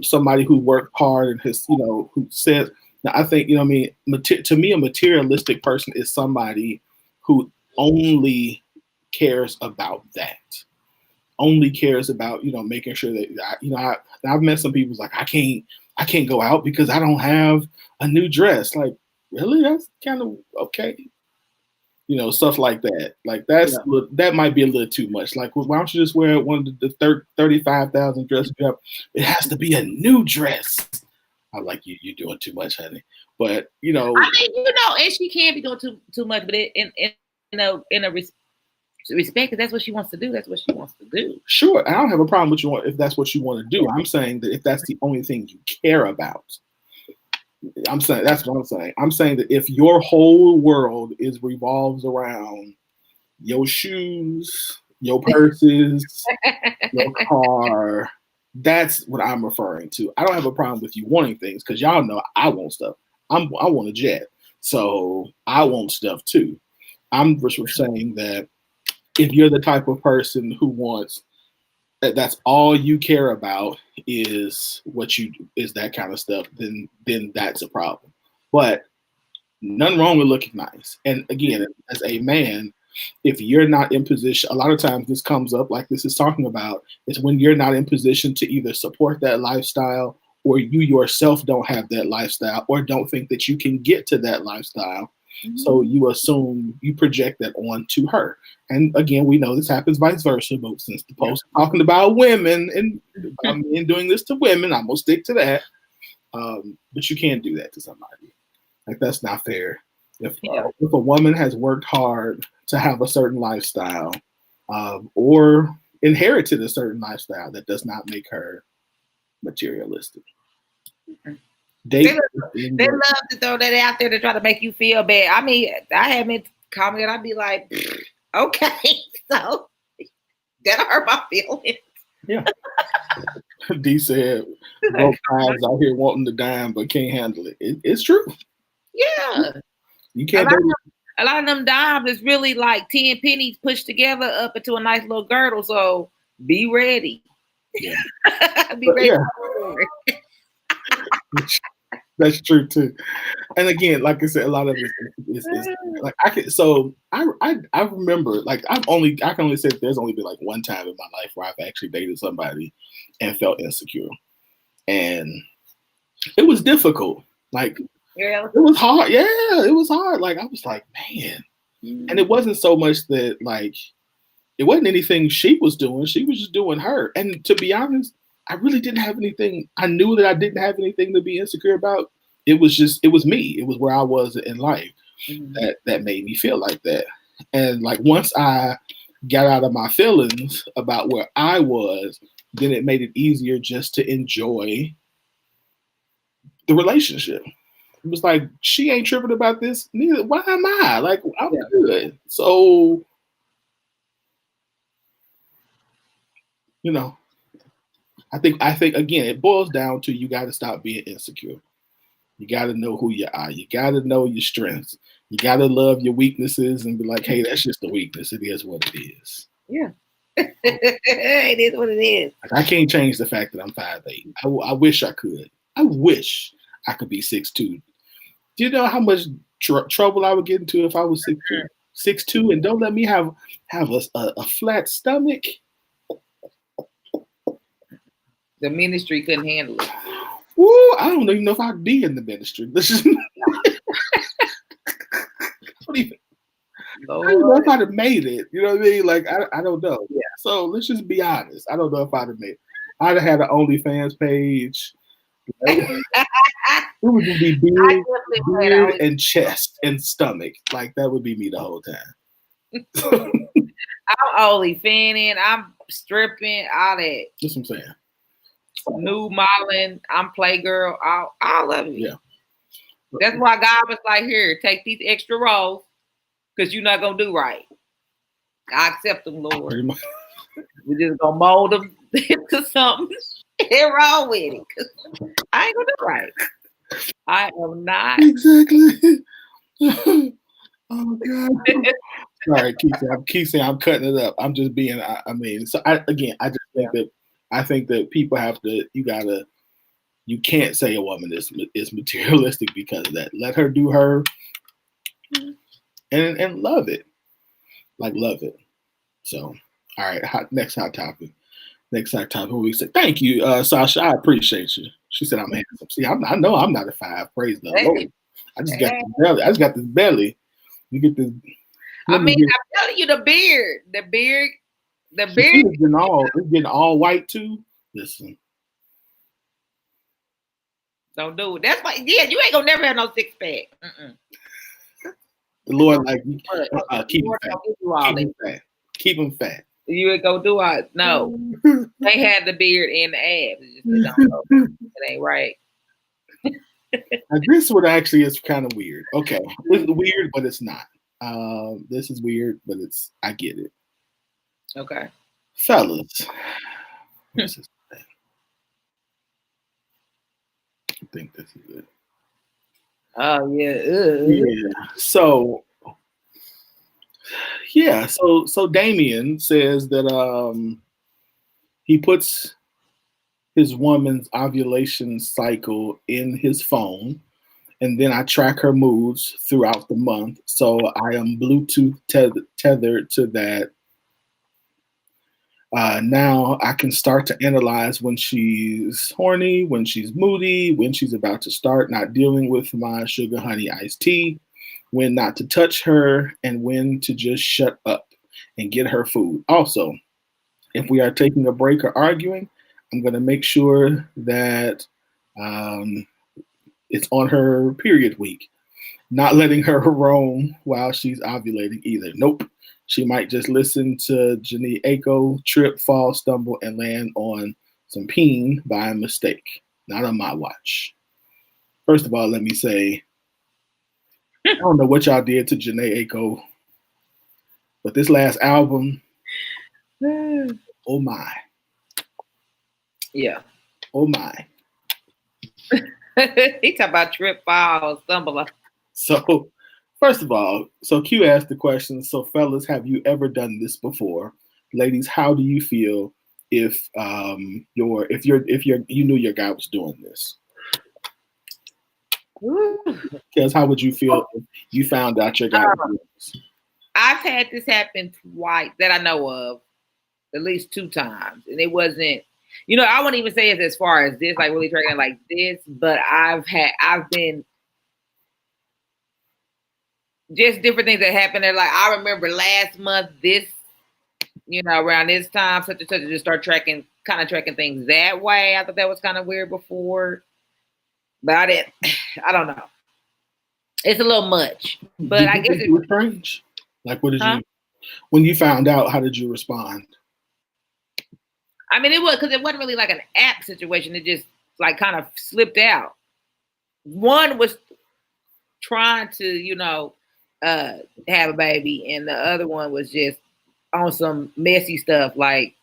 somebody who worked hard and has, you know, who says. Now I think, you know what I mean, to me, a materialistic person is somebody who only cares about that. Only cares about, you know, making sure that, you know, I've met some people who's like, I can't go out because I don't have a new dress. Like, really? That's kind of okay. You know, stuff like that. Like that might be a little too much. Like, well, why don't you just wear one of the 35,000 dresses you have? It has to be a new dress. I'm like, you're doing too much, honey. But you know, I mean, you know, and she can't be doing too much, but in a respect, because that's what she wants to do. That's what she wants to do. Sure, I don't have a problem with you if that's what you want to do. I'm saying that if that's the only thing you care about, I'm saying that's what I'm saying. I'm saying that if your whole world revolves around your shoes, your purses, your car, that's what I'm referring to. I don't have a problem with you wanting things because y'all know I want stuff. I want a jet, so I want stuff too. I'm just saying that if you're the type of person who wants that's all you care about is that kind of stuff, then that's a problem. But nothing wrong with looking nice. And again, as a man, if you're not in position, a lot of times this comes up like this is talking about, is when you're not in position to either support that lifestyle or you yourself don't have that lifestyle or don't think that you can get to that lifestyle. Mm-hmm. So you project that onto her. And again, we know this happens vice versa, but since the post is talking about women and men doing this to women, I'm going to stick to that. But you can't do that to somebody. Like, that's not fair. If a woman has worked hard to have a certain lifestyle or inherited a certain lifestyle, that does not make her materialistic. Mm-hmm. They love to throw that out there to try to make you feel bad. I mean, I haven't commented. I'd be like, okay, so that'll hurt my feelings. Yeah. D said, both guys out here wanting to dime but can't handle it. It's true. Yeah. You can't. A lot of them dimes is really like 10 pennies pushed together up into a nice little girdle. So be ready. Yeah. Be ready. Yeah. That's true too. And again, like I said, a lot of it is like I remember, like I can only say there's only been like one time in my life where I've actually dated somebody and felt insecure. And it was difficult. Like it was hard. Yeah, it was hard. Like I was like, man. And it wasn't so much that like it wasn't anything she was doing. She was just doing her. And to be honest, I really didn't have anything. I knew that I didn't have anything to be insecure about. It was me. It was where I was in life that made me feel like that. And like once I got out of my feelings about where I was, then it made it easier just to enjoy the relationship. It was like, she ain't tripping about this, neither. Why am I? Like, I'm good. So, you know, I think again, it boils down to you got to stop being insecure. You got to know who you are. You got to know your strengths. You got to love your weaknesses and be like, hey, that's just a weakness. It is what it is. Yeah. It is what it is. Like, I can't change the fact that I'm 5'8". I wish I could. I wish I could be 6'2". Do you know how much trouble I would get into if I was 6'2"? 6'2", and don't let me have a flat stomach. The ministry couldn't handle it. Woo, I don't even know if I'd be in the ministry. Let's just, I don't know if I'd have made it. You know what I mean? Like, I don't know. Yeah. So let's just be honest. I don't know if I'd have made it. I'd have had an OnlyFans page. It would just be beard and chest and stomach. Like, that would be me the whole time. I'm only fanning, I'm stripping, all that. That's what I'm saying. New modeling, I'm Playgirl, all of it. Yeah. That's why God was like, here, take these extra roles because you're not going to do right. I accept them, Lord. We're just going to mold them into something. They're wrong with it. I ain't going to do right. I am not. Exactly. Oh, God. Sorry, keep saying I'm cutting it up. I'm just being, I mean, so I think that people have to, you can't say a woman is materialistic because of that. Let her do her and love it. Like, love it. So, all right, next hot topic. We said, thank you, Sasha. I appreciate you. She said I'm handsome. See, I know I'm not a 5. Praise the Lord. I just got this belly. I just got this belly. You get this. I'm telling you, the beard. It's getting all white too. Listen. Don't do it. That's why, you ain't gonna never have no 6-pack. The Lord, like, keep them fat. Keep them fat. You ain't gonna do it. No. They had the beard and the abs. It ain't right. Now, this one actually is kind of weird. Okay. This is weird, but it's not. This is weird, but I get it. Okay. Fellas. I think this is it. Oh, yeah. Yeah. So Damien says that he puts his woman's ovulation cycle in his phone, and then I track her moods throughout the month. So I am Bluetooth tethered to that. Now I can start to analyze when she's horny, when she's moody, when she's about to start not dealing with my sugar honey iced tea, when not to touch her, and when to just shut up and get her food. Also, if we are taking a break or arguing, I'm going to make sure that it's on her period week, not letting her roam while she's ovulating either. Nope. She might just listen to Jhené Aiko, trip, fall, stumble, and land on some peen by mistake. Not on my watch. First of all, let me say, I don't know what y'all did to Jhené Aiko, but this last album, oh my. Yeah. Oh my. He talk about trip, fall, stumble. So, first of all, so Q asked the question, so fellas, have you ever done this before? Ladies, how do you feel if you knew your guy was doing this? Because how would you feel if you found out your guy was doing this? I've had this happen twice that I know of, at least 2 times, and it wasn't. I wouldn't even say it's as far as this, like really tracking like this, but I've been just different things that happened there. Like, I remember last month, around this time, such and such, to just start tracking things that way. I thought that was kind of weird before, but I don't know. It's a little much, but I guess it was strange. Like, what did you? When you found out, how did you respond? I mean, it wasn't really like an app situation. It just like kind of slipped out. One was trying to, have a baby, and the other one was just on some messy stuff like,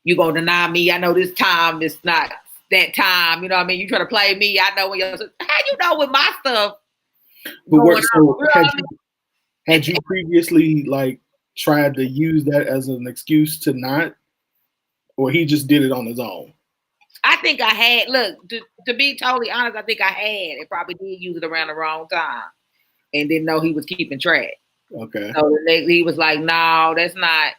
you gonna deny me? I know this time is not that time. You know what I mean? You try to play me. I know when you're. How you know with my stuff? But had you previously like tried to use that as an excuse to not, or he just did it on his own? I think I had. Look, to be totally honest, I think I had. And probably did use it around the wrong time, and didn't know he was keeping track. Okay. So the next, he was like, "No, that's not."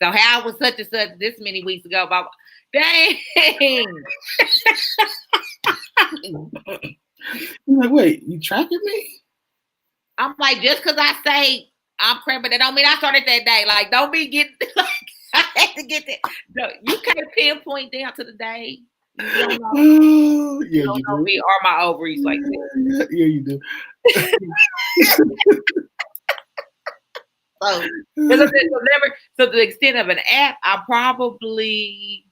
So how was such and such this many weeks ago? But dang. You're like, wait, you tracking me? I'm like, just because I say I'm pregnant, that don't mean I started that day. Like, don't be getting like I had to get that. No, you can't pinpoint down to the day. You don't know. Yeah, you don't know me or my ovaries like that. Yeah, you do. So to the extent of an app, I'll probably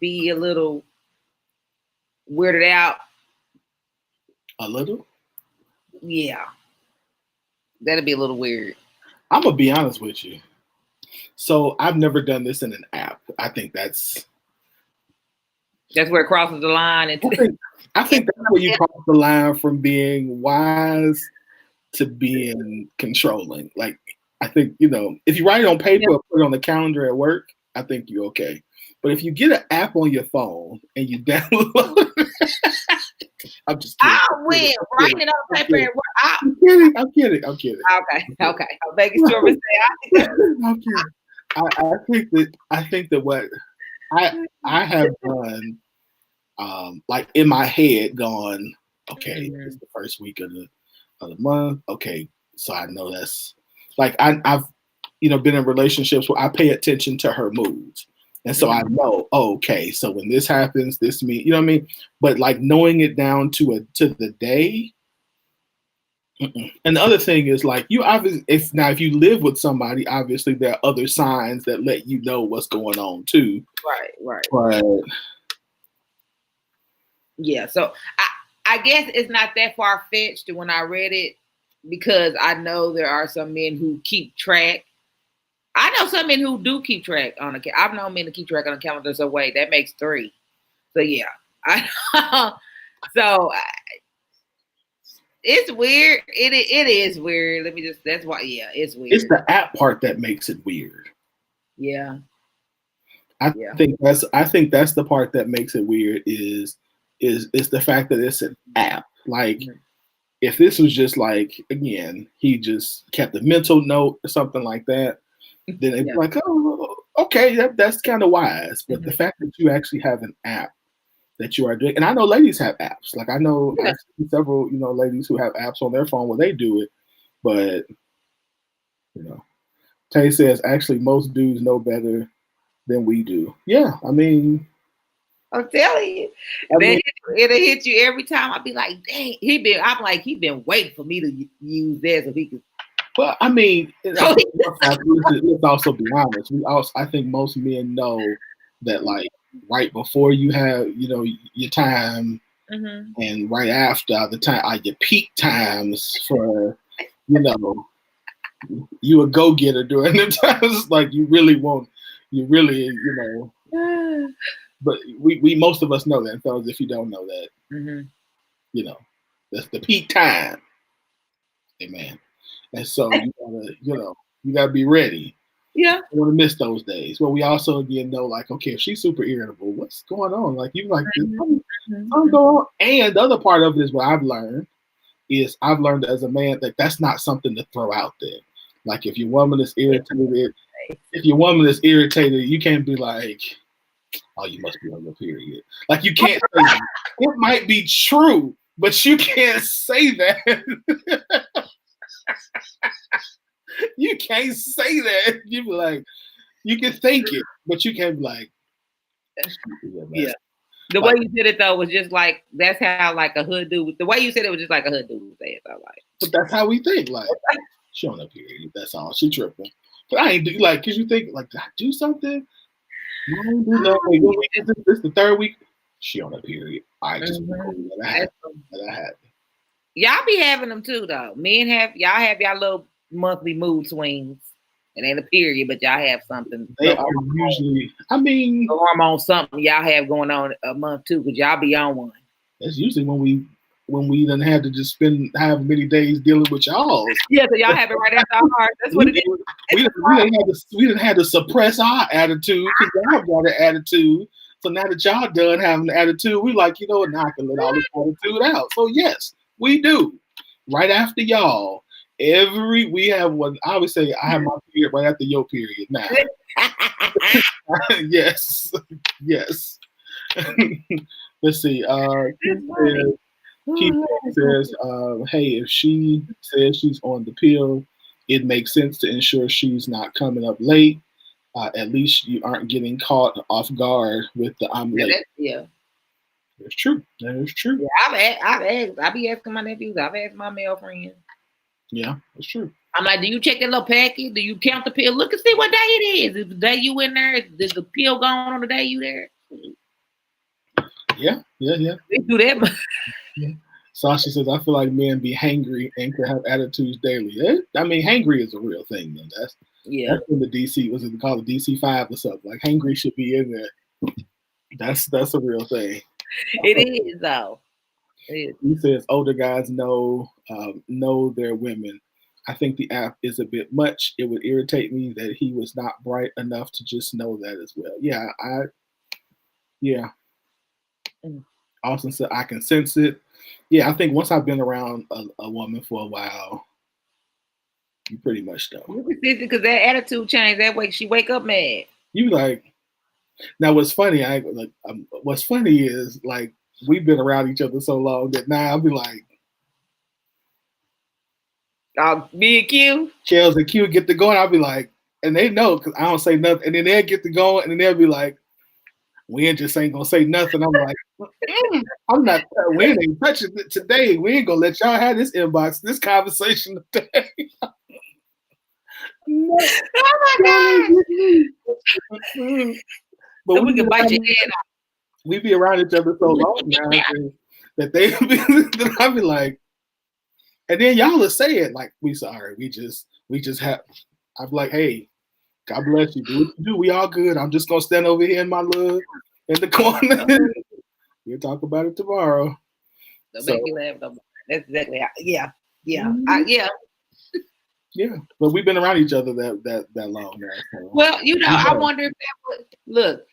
be a little weirded out. A little? Yeah. That'd be a little weird. I'm gonna be honest with you. So I've never done this in an app. I think that's where it crosses the line. I think that's where you cross the line from being wise to being controlling. Like, I think, if you write it on paper or put it on the calendar at work, I think you're okay. But if you get an app on your phone and you download I'm just kidding. I will. Writing it on paper at work. I'm kidding. Okay. I'm making sure we say I'm kidding. I think that what I have done, like in my head, gone, okay, it's the first week of the month. Okay, so I know that's like I've been in relationships where I pay attention to her moods. And so I know, okay, so when this happens, this means, you know what I mean? But like knowing it down to the day. And the other thing is like if you live with somebody, obviously there are other signs that let you know what's going on too. Right. But yeah, so I guess it's not that far fetched when I read it, because I know there are some men who keep track. I know some men who do keep track on I've known men to keep track on a calendar. So wait, that makes 3. So yeah, it's weird. It is weird. That's why. Yeah, it's weird. It's the app part that makes it weird. Yeah. I think that's the part that makes it weird is the fact that it's an app. Like, if this was just like, again, he just kept a mental note or something like that, then it's like, oh, okay, that's kind of wise. But the fact that you actually have an app that you are doing, and I know ladies have apps. Like, I know I've seen several, ladies who have apps on their phone where they do it. But, Tay says, actually, most dudes know better than we do. Yeah, I mean, I'm telling you, it'll hit you every time. I'll be like, dang, he been waiting for me to use this so he could. Well, I mean, let's also be honest. I think most men know that, like, right before you have, your time, and right after the time are your peak times for, you a go getter during the times like you really. But we most of us know that, fellas. If you don't know that, that's the peak time. Amen. And so you gotta be ready. Yeah. You want to miss those days. Well, we also again know, like, okay, if she's super irritable, what's going on? Like, you like this something going on. And the other part of it is what I've learned as a man that that's not something to throw out there. Like, if your woman is irritated, you can't be like, oh, you must be on your period. Like, you can't say that. It might be true, but you can't say that. You can't say that. You be like, you can think it, but you can't be like, yeah. The way you did it though was just like, that's how like a hood dude. The way you said it was just like a hood dude would say it. So like, but that's how we think. Like, She on her period. That's all. She tripping. But I ain't do like, cause you think like, did I do something? No, I ain't do nothing. What week is this? This the third week. She on her period. I just that happened. Y'all be having them too, though. Men have y'all little monthly mood swings. It ain't a period, but y'all have something. They are usually. I mean, hormone something y'all have going on a month too, because y'all be on one. That's usually when we done had to just spend however many days dealing with y'all. Yeah, so y'all have it right after our heart. That's what it is. We didn't have to suppress our attitude because y'all got an attitude. So now that y'all done having the attitude, we like, you know what, now I can let all this attitude out. So yes, we do. Right after y'all. We have one. I always say I have my period right after your period now. Yes. Let's see. Keith says, hey, if she says she's on the pill, it makes sense to ensure she's not coming up late. At least you aren't getting caught off guard with the I'm late. Yeah. That's true. That is true. Yeah, I be asking my nephews. I've asked my male friends. Yeah, that's true. I'm like, do you check that little packet? Do you count the pill? Look and see what day it is. Is the day you in there? Is the pill going on the day you there? Yeah. They do that. Yeah. Sasha says, I feel like men be hangry and could have attitudes daily. I mean, hangry is a real thing, though. That's in the DC, was it called the DC-5 or something? Like, hangry should be in there. That's a real thing. It is, though. He says older guys know their women. I think the app is a bit much. It would irritate me that he was not bright enough to just know that as well. Yeah. Austin said I can sense it. Yeah, I think once I've been around a woman for a while, you pretty much know. You can sense it because that attitude change. That way she wake up mad. You like. Now what's funny? What's funny is like. We've been around each other so long that now I'll be like, me and Q, Chels and Q get to going. I'll be like, and they know because I don't say nothing, and then they'll get to going, and then they'll be like, we just ain't gonna say nothing. I'm like, I'm not. We ain't touching it today. We ain't gonna let y'all have this inbox, this conversation today. Oh my God! But so we can bite your head off. We be around each other so long now that they be that I be like, and then y'all will say it like, we sorry, we just have. I'm like, hey, God bless you, do what you do. We all good. I'm just gonna stand over here in my in the corner. We'll talk about it tomorrow. Don't make me laugh no more. That's exactly how. Yeah. Yeah, but we've been around each other that long now. So. Well, I wonder if that would look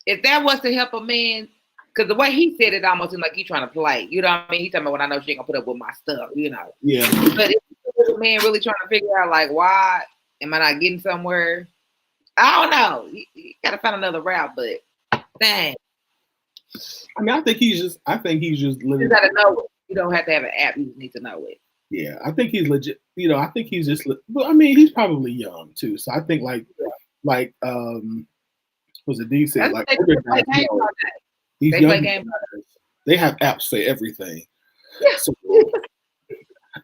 if that was to help a man, because the way he said it almost seemed like he's trying to play. You know what I mean? He's talking about when I know she ain't gonna put up with my stuff. Yeah. But if a man really trying to figure out like why am I not getting somewhere? I don't know. You gotta find another route, but dang. I mean, I think he's just living. You gotta know it. You don't have to have an app. You just need to know it. Yeah, I think he's legit. I think he's just. But I mean, he's probably young too. So I think like was it D said like these young guys, they have apps for everything. Yeah. So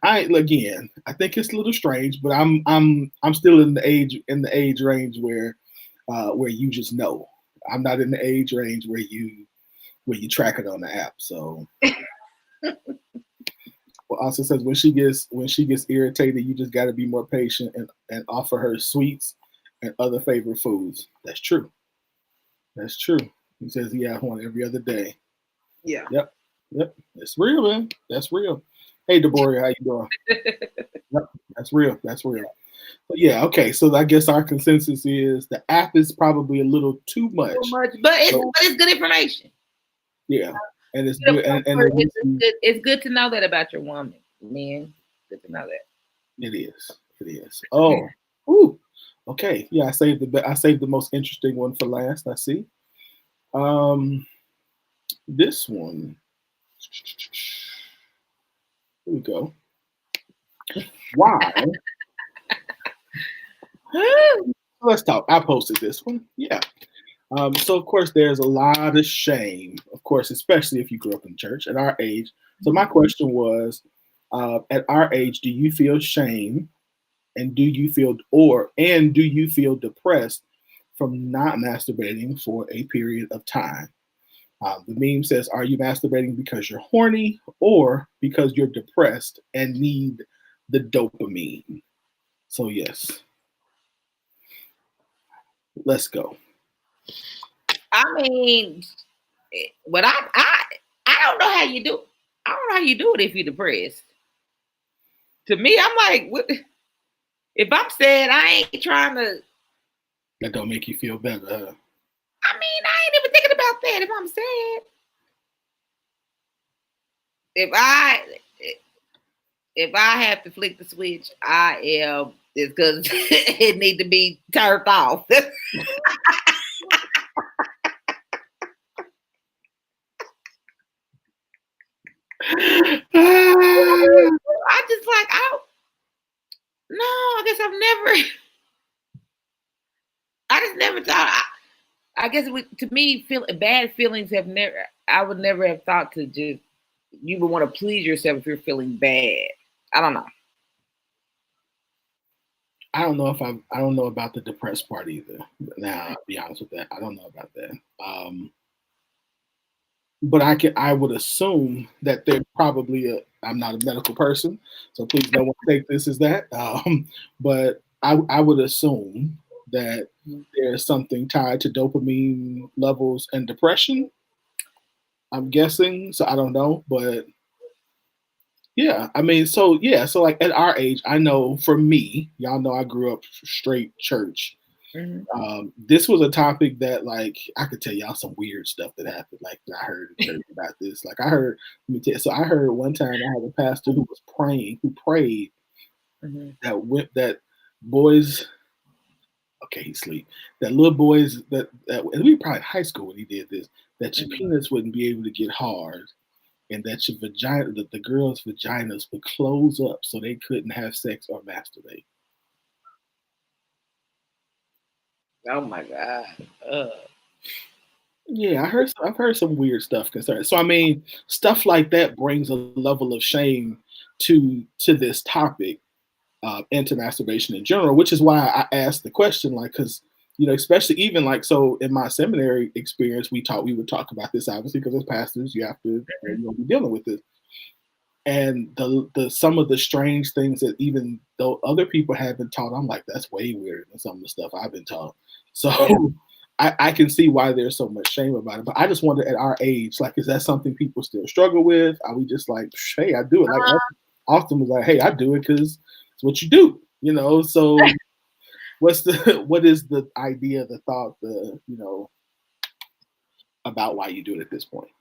I think it's a little strange, but I'm still in the age range where you just know. I'm not in the age range where you track it on the app. So well, also says when she gets irritated, you just got to be more patient and offer her sweets and other favorite foods. That's true. He says he had one every other day. Yeah. Yep. That's real, man. That's real. Hey, Deborah, how you doing? Yep. That's real. But yeah, okay. So I guess our consensus is the app is probably a little too much. But it's good information. Yeah. And it's good. And it's good to know that about your woman, man. Good to know that. It is. Oh, ooh. Okay. Yeah, I saved the most interesting one for last. I see. This one. Here we go. Why? Let's talk. I posted this one. Yeah. So of course there's a lot of shame, of course, especially if you grew up in church at our age. So my question was, At our age, do you feel shame, and do you feel depressed from not masturbating for a period of time? The meme says, "Are you masturbating because you're horny or because you're depressed and need the dopamine?" So yes, let's go. I mean, but I don't know how you do. I don't know how you do it if you're depressed. To me, I'm like, what? If I'm sad, I ain't trying to. That don't make you feel better. I mean, I ain't even thinking about that if I'm sad. If I have to flick the switch, I am. It's because it need to be turned off. I just like no. I guess I just never thought. I guess to me, bad feelings have never. I would never have thought to just. You would want to please yourself if you're feeling bad. I don't know. I don't know about the depressed part either. Now, I'll be honest with that. I don't know about that. But I would assume that they're probably I'm not a medical person, so please no one take this as that. But I would assume that there's something tied to dopamine levels and depression. I'm guessing, so I don't know, but yeah, I mean, so like at our age, I know for me, y'all know I grew up straight church. Mm-hmm. This was a topic that, like, I could tell y'all some weird stuff that happened. Like, I heard in church about this. Like, I heard one time I had a pastor who prayed Mm-hmm. that boys. Okay, he sleep. That little boys that we were probably in high school when he did this. That your penis wouldn't be able to get hard, and that your vagina, that the girls' vaginas would close up so they couldn't have sex or masturbate. Oh my god. Yeah, I've heard some weird stuff concerning. So I mean, stuff like that brings a level of shame to this topic, and to masturbation in general, which is why I asked the question, like, because especially even like so in my seminary experience, we would talk about this obviously because as pastors, you have to be dealing with this, and the some of the strange things that even though other people have been taught, I'm like, that's way weirder than some of the stuff I've been taught. So. Yeah. I can see why there's so much shame about it, but I just wonder at our age, like, is that something people still struggle with? Are we just like, hey, I do it? Like, Austin was like, hey, I do it because it's what you do, So, what is the idea, the thought, about why you do it at this point?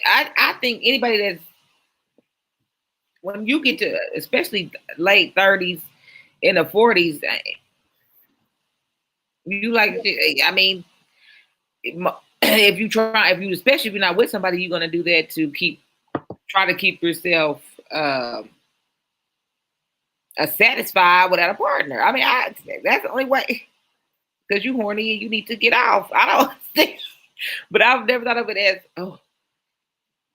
I think anybody that's when you get to especially late 30s in the 40s. You like, I mean, especially if you're not with somebody, you're going to do that to try to keep yourself satisfied without a partner. I mean, that's the only way, because you're horny and you need to get off. I don't think, but I've never thought of it as, oh,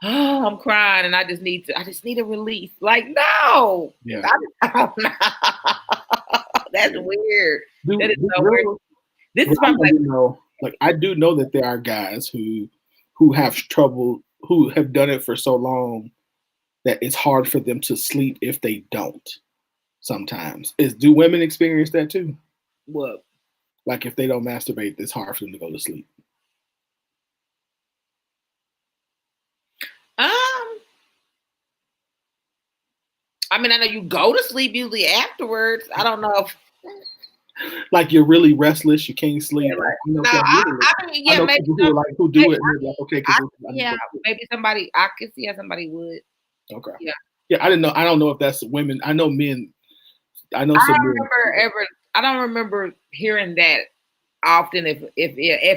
I'm crying and I just need a release. Like, no, yeah, I don't know. That's weird. That is so weird. This is like, I do know that there are guys who have trouble, who have done it for so long that it's hard for them to sleep if they don't. Sometimes do women experience that too? What? Like, if they don't masturbate, it's hard for them to go to sleep. I mean, I know you go to sleep usually afterwards. I don't know if. Like, you're really restless, you can't sleep. Yeah, maybe who do it. Like, okay, maybe somebody. I could see how somebody would. Okay. Yeah. I didn't know. I don't know if that's women. I know men. I know. I don't remember hearing that often, if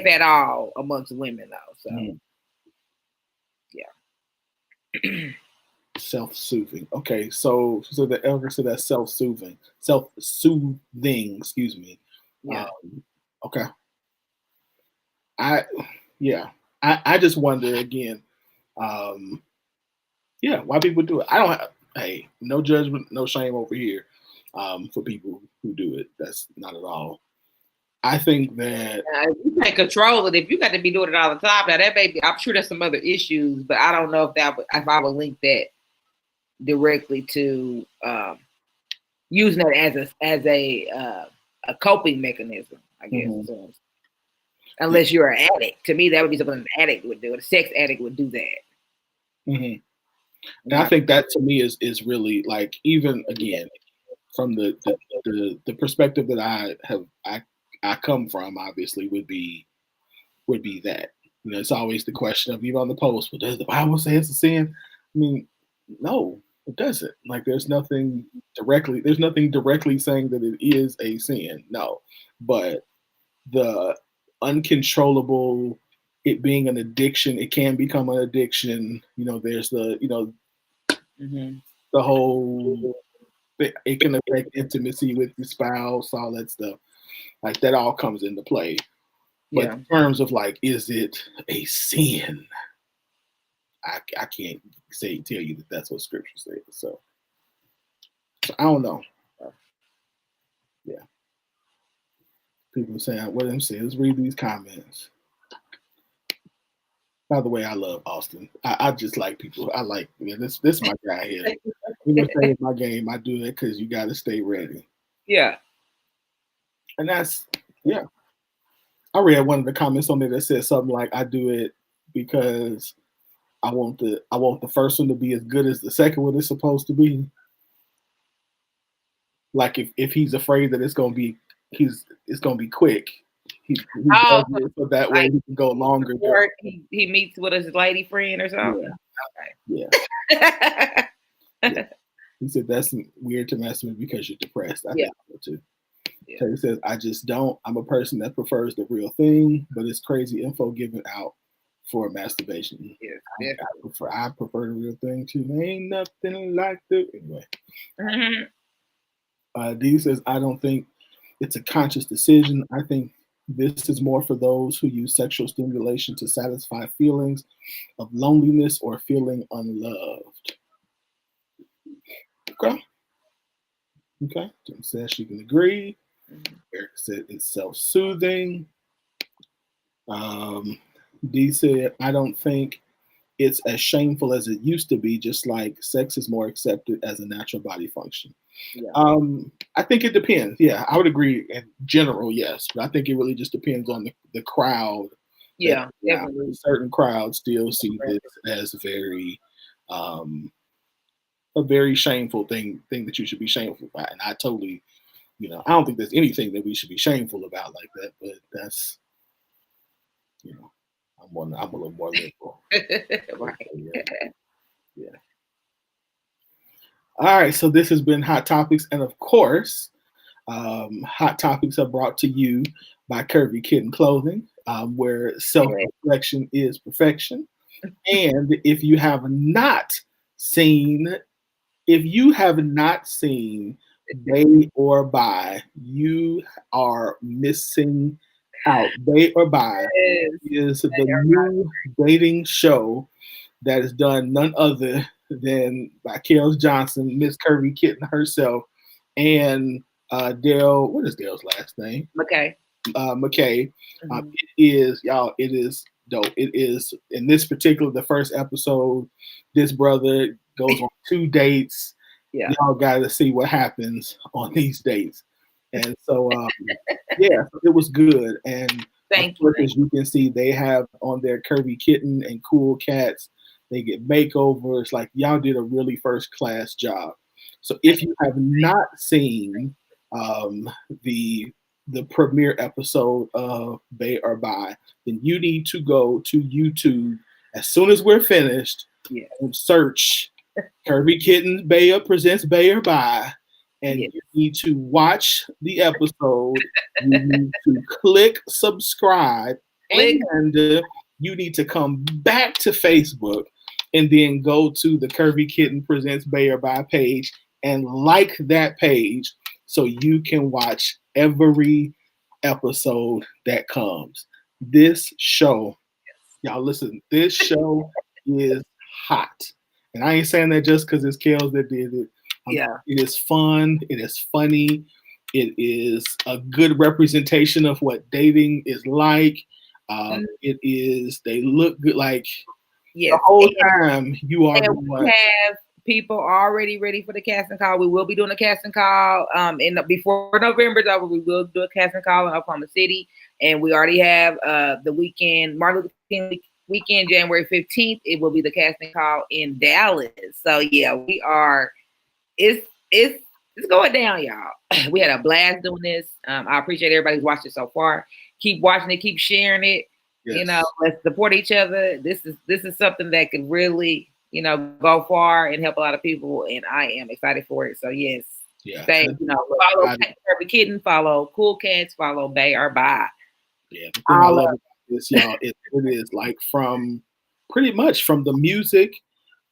at all, amongst women though. So, yeah. Self-soothing. Okay, so the elder said that's self-soothing. Self-soothing. Excuse me. Yeah. Okay. I just wonder again. Yeah, why people do it. I don't have. hey, no judgment, no shame over here for people who do it. That's not at all. I think that You can't control it if you got to be doing it all the time. Now that may be, I'm sure there's some other issues, but I don't know if I would link that directly to using it as a coping mechanism. I guess. Mhm. So, unless you're an addict, to me that would be something an addict would do. A sex addict would do that. Mhm. And I think that to me is really like, even again from the perspective that I come from, obviously would be that. You know, it's always the question of, even on the post, well, does the Bible say it's a sin? I mean, no, it doesn't. Like, there's nothing directly saying that it is a sin. No, but the uncontrollable, it being an addiction, it can become an addiction. You know, there's Mm-hmm. the whole, it can affect intimacy with the spouse, all that stuff. Like, that all comes into play. But Yeah. in terms of like, is it a sin? I can't tell you that that's what Scripture says. So I don't know. Yeah, people are saying what I'm saying. Let's read these comments. By the way, I love Austin. I just like people. I like, this my guy here. You know, stay in my game. I do it because you got to stay ready. Yeah. And that's, yeah. I read one of the comments on there that said something like, I do it because I want the first one to be as good as the second one is supposed to be. Like, if he's afraid that it's gonna be quick, he does it so that way he can go longer. He meets with his lady friend or something. Yeah. Okay. Yeah. He said that's weird to mess with because you're depressed. I think so too. Yeah. Terry says, I just don't. I'm a person that prefers the real thing, but it's crazy info given out for masturbation. Yeah, I prefer the real thing too. Ain't nothing like the anyway. Mm-hmm. D says, I don't think it's a conscious decision. I think this is more for those who use sexual stimulation to satisfy feelings of loneliness or feeling unloved. Okay. Jim says she can agree. Eric said it's self-soothing. D said, I don't think it's as shameful as it used to be, just like sex is more accepted as a natural body function. Yeah. I think it depends. Yeah, I would agree in general, yes. But I think it really just depends on the crowd. Yeah, definitely. Certain crowds still see this as a very shameful thing that you should be shameful about. And I totally, I don't think there's anything that we should be shameful about like that, but that's, I'm a little more liberal. Right. Yeah. All right, so this has been Hot Topics, and of course, Hot Topics are brought to you by Curvy Kitten Clothing, where self-reflection is perfection. And if you have not seen Bay or Buy, you are missing out. Bay or Buy is the new dating show that is done none other than by Kels Johnson, Miss Curvy Kitten herself, and Dale. What is Dale's last name? McKay. McKay. It is dope. It is, in this particular, the first episode, this brother goes on 2 dates. Yeah. Y'all got to see what happens on these dates. And so, yeah, it was good. And Thank you. As you can see, they have on their Curvy Kitten and Cool Cats. They get makeovers. Like, y'all did a really first-class job. So if you have not seen the premiere episode of Bay or Buy, then you need to go to YouTube as soon as we're finished and search Curvy Kittens presents Bay or Buy, and you need to watch the episode. You need to click subscribe, and you need to come back to Facebook and then go to the Curvy Kitten presents Bay or Buy page and like that page so you can watch every episode that comes. This show, y'all listen, this show is hot. And I ain't saying that just because it's Kels that did it. Yeah. It is fun. It is funny. It is a good representation of what dating is like. It is, they look good. Like the whole time you are. And we have people already ready for the casting call. We will be doing a casting call. Before November's over, we will do a casting call in Oklahoma City. And we already have the weekend, Martin Luther King weekend, January 15th. It will be the casting call in Dallas. So yeah, we are. It's going down, y'all. We had a blast doing this. I appreciate everybody who's watched it so far. Keep watching it, keep sharing it. Yes. You know, let's support each other. This is something that could really, you know, go far and help a lot of people. And I am excited for it. So yes, follow Kirby Kitten, follow Cool Cats, follow Bay or Bye. Yeah, the thing I love about this, y'all, it is like pretty much from the music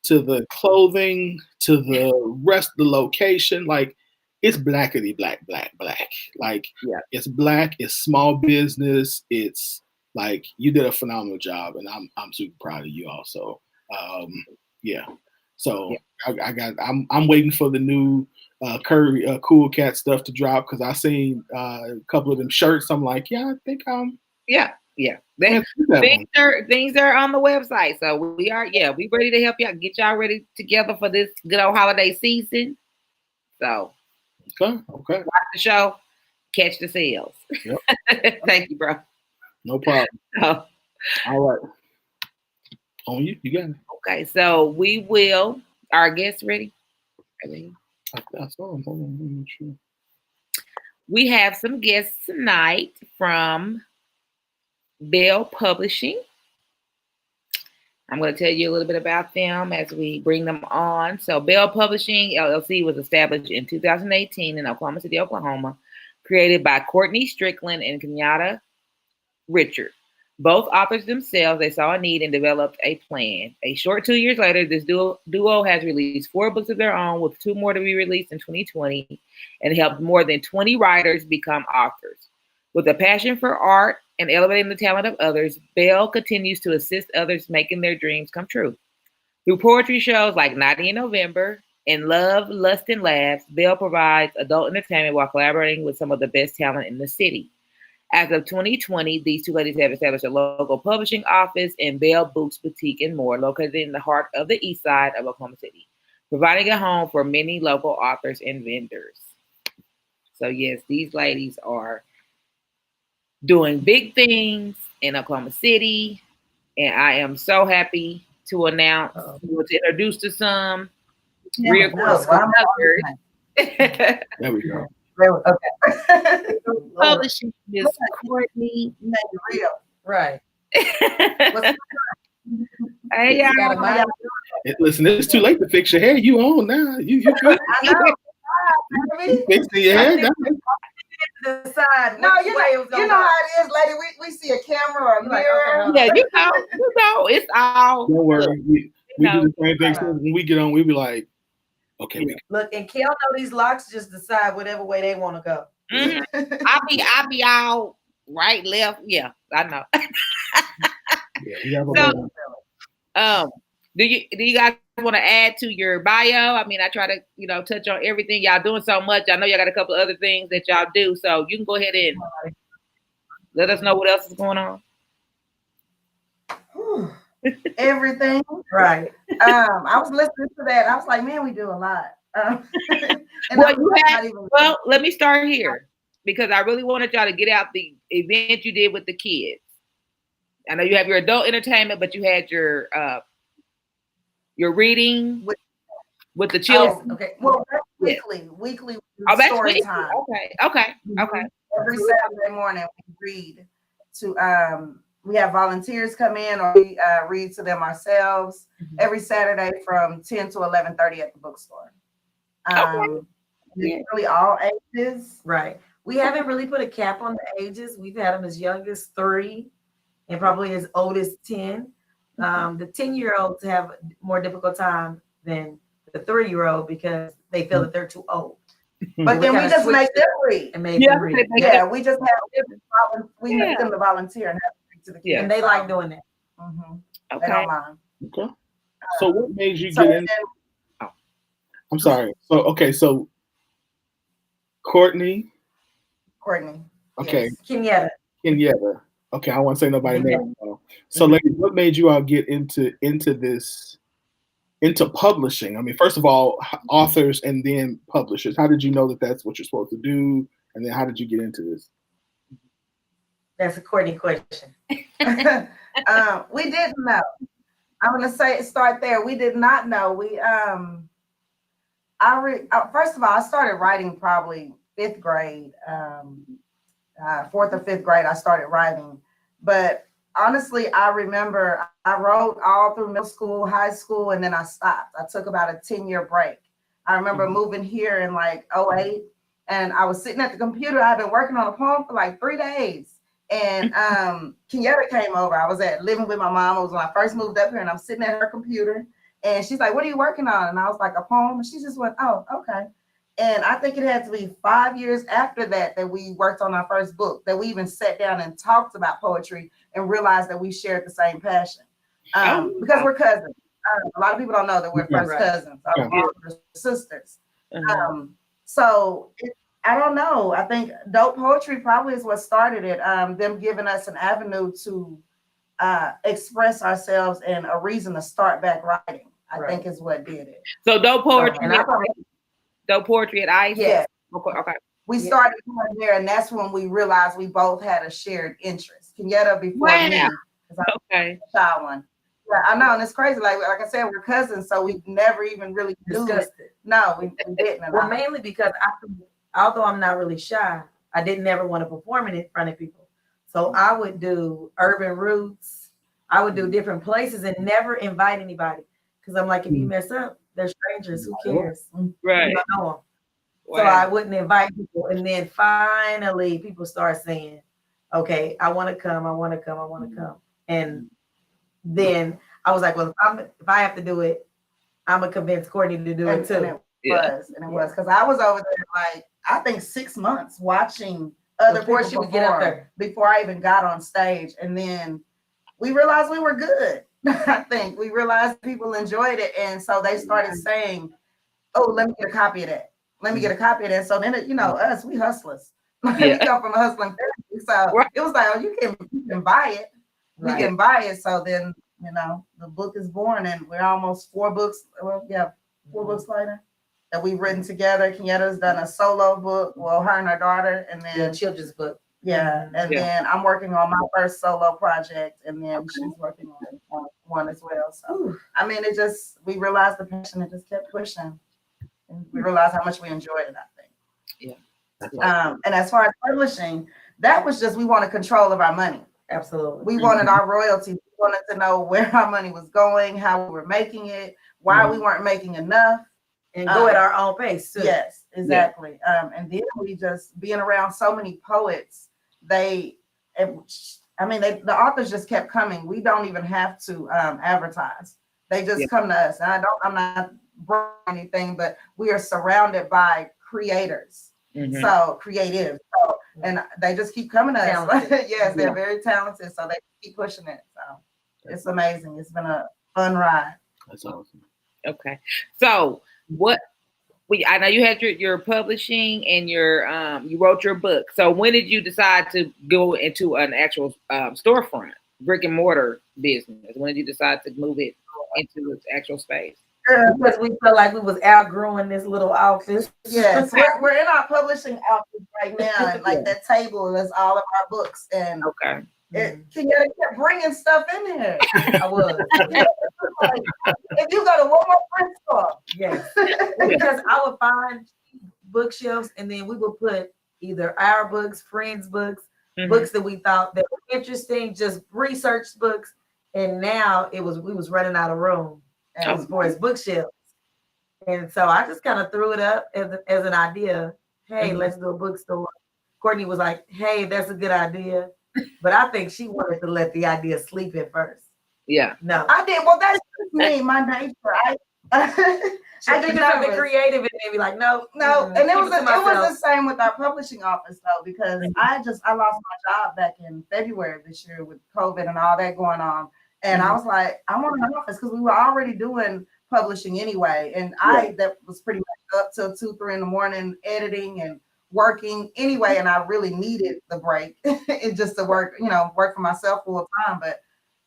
to the clothing to the rest of the location, like it's blackity black. Like it's black, it's small business, it's like you did a phenomenal job, and I'm super proud of you also. I'm waiting for the new Curry Cool Cat stuff to drop because I seen a couple of them shirts. I'm like, I think I'm things are on the website. So we ready to help y'all, get y'all ready together for this good old holiday season. So okay. Watch the show, catch the sales. Yep. Thank you, bro. No problem. All right. On you got it. Okay, so we will. Our guests ready? I saw him. Hold on, sure. We have some guests tonight from Bell Publishing. I'm going to tell you a little bit about them as we bring them on. So Bell Publishing, LLC was established in 2018 in Oklahoma City, Oklahoma, created by Courtney Strickland and Kenyatta Richard. Both authors themselves, they saw a need and developed a plan. A short 2 years later, this duo has released 4 books of their own, with 2 more to be released in 2020, and helped more than 20 writers become authors. With a passion for art and elevating the talent of others, Bell continues to assist others making their dreams come true. Through poetry shows like 90 in November and Love, Lust, and Laughs, Bell provides adult entertainment while collaborating with some of the best talent in the city. As of 2020, these two ladies have established a local publishing office and Bell Books Boutique and more, located in the heart of the east side of Oklahoma City, providing a home for many local authors and vendors. So yes, these ladies are doing big things in Oklahoma City, and I am so happy to announce, to introduce to some, There we go. Okay. Publishing is Courtney. Right. Hey, y'all. Listen, it's too late to fix your hair. You on now? You I know. You fixing your hair? Decide. No, you know how it is, lady. We see a camera or a mirror. Yeah, you know, it's all. Don't worry. We do the same thing. So when we get on, we be like, okay. Look, and Kel know these locks just decide whatever way they want to go. Mm-hmm. I be all right, left. Yeah, I know. Do you guys want to add to your bio? I mean, I try to, touch on everything. Y'all doing so much. I know y'all got a couple of other things that y'all do. So you can go ahead and let us know what else is going on. Everything. Right. I was listening to that. I was like, man, we do a lot. Well, let me start here because I really wanted y'all to get out the event you did with the kids. I know you have your adult entertainment, but you had your reading with the children. Oh, okay. Well, that's weekly story time. Okay. Every Saturday morning we read to we have volunteers come in or we read to them ourselves every Saturday from 10 to 11:30 at the bookstore. Really all ages. Right. We haven't really put a cap on the ages. We've had them as young as 3 and probably as old as 10. The 10-year-olds have a more difficult time than the 3-year-old because they feel that they're too old. But then we just make them read. And make them read. Yeah, we just have we make them to volunteer and have to read to the kids. And they like doing that. Mm-hmm. Okay. They don't mind. So what made you So get in? Oh, I'm sorry. So Courtney. Courtney. Okay. Yes. Kenyatta. Okay, I don't want to say nobody's Yeah. name. So, ladies, what made you all get into this, into publishing? I mean, first of all, authors and then publishers. How did you know that that's what you're supposed to do? And then how did you get into this? That's a Courtney question. We didn't know. I'm gonna start there. We did not know. First of all, I started writing probably fifth grade, fourth or fifth grade. I started writing, but honestly, I remember I wrote all through middle school, high school, and then I stopped. I took about a 10-year break. I remember moving here in like 2008, and I was sitting at the computer. I'd been working on a poem for like 3 days. And Kenyatta came over. I was living with my mom. It was when I first moved up here, and I'm sitting at her computer. And she's like, "What are you working on?" And I was like, "A poem." And she just went, "Oh, okay." And I think it had to be 5 years after that we worked on our first book, that we even sat down and talked about poetry and realized that we shared the same passion. Because we're cousins. A lot of people don't know that we're first cousins. Our mothers are sisters. So I don't know. I think dope poetry probably is what started it. Them giving us an avenue to express ourselves and a reason to start back writing, I think is what did it. So dope poetry, dope poetry at ICE? Yeah. Okay. We started going there, and that's when we realized we both had a shared interest. Kenyatta before me. Okay. Child one. Yeah, I know, and it's crazy. Like I said, we're cousins, so we never even really discussed it. No, we didn't. Well, mainly because although I'm not really shy, I didn't ever want to perform it in front of people. So I would do urban roots. I would do different places and never invite anybody. Because I'm like, if you mess up, they're strangers. Who cares? Right. You don't know them. Wow. So I wouldn't invite people. And then finally people start saying, okay, I want to come. I want to come. I want to come. And then I was like, well, if I have to do it, I'm going to convince Courtney to do it too. And it was because I was over there like, I think 6 months watching other before people she would get up there, before I even got on stage. And then we realized we were good. I think we realized people enjoyed it. And so they started saying, oh, let me get a copy of that. Let me get a copy of that. So then, us, we hustlers. We come from a hustling family. So it was like, oh, you can buy it. We can buy it. So then, the book is born, and we're almost 4 books. Well, 4 books later that we've written together. Kenyatta's done a solo book. Well, her and her daughter, and then a children's book. Yeah, and then I'm working on my first solo project, and then she's working on one as well. So I mean, we realized the passion, and just kept pushing, and we realized how much we enjoyed it. I think. Yeah. And as far as publishing, that was just we wanted control of our money. Absolutely. We wanted our royalties. We wanted to know where our money was going, how we were making it, why we weren't making enough. And go at our own pace too. Yes, exactly. And then we just being around so many poets, the authors just kept coming. We don't even have to advertise. They just come to us. And I'm not bragging anything, but we are surrounded by creators. So creative. So, and they just keep coming to us. Yes, they're very talented. So they keep pushing it. So it's amazing. It's been a fun ride. That's awesome. Okay. So I know you had your publishing and you wrote your book. So when did you decide to go into an actual storefront, brick and mortar business? When did you decide to move it into its actual space? Because we felt like we was outgrowing this little office. Yes, we're in our publishing office right now, and like that table is all of our books. And Kenyatta kept bringing stuff in here. I was. If you go to one more print store, yes, because I would find bookshelves, and then we would put either our books, friends' books, books that we thought that were interesting, just research books. And now we was running out of room as far as bookshelves. And so I just kind of threw it up as an idea. Hey, let's do a bookstore. Courtney was like, hey, that's a good idea. But I think she wanted to let the idea sleep at first. Yeah. No. I did. Well, that's me, my nature. I did something creative and then be like, no. And it was the same with our publishing office though, because I lost my job back in February this year with COVID and all that going on. And I was like, I want an office because we were already doing publishing anyway. And that was pretty much up till 2, 3 in the morning, editing and working anyway. And I really needed the break and just to work for myself full time. But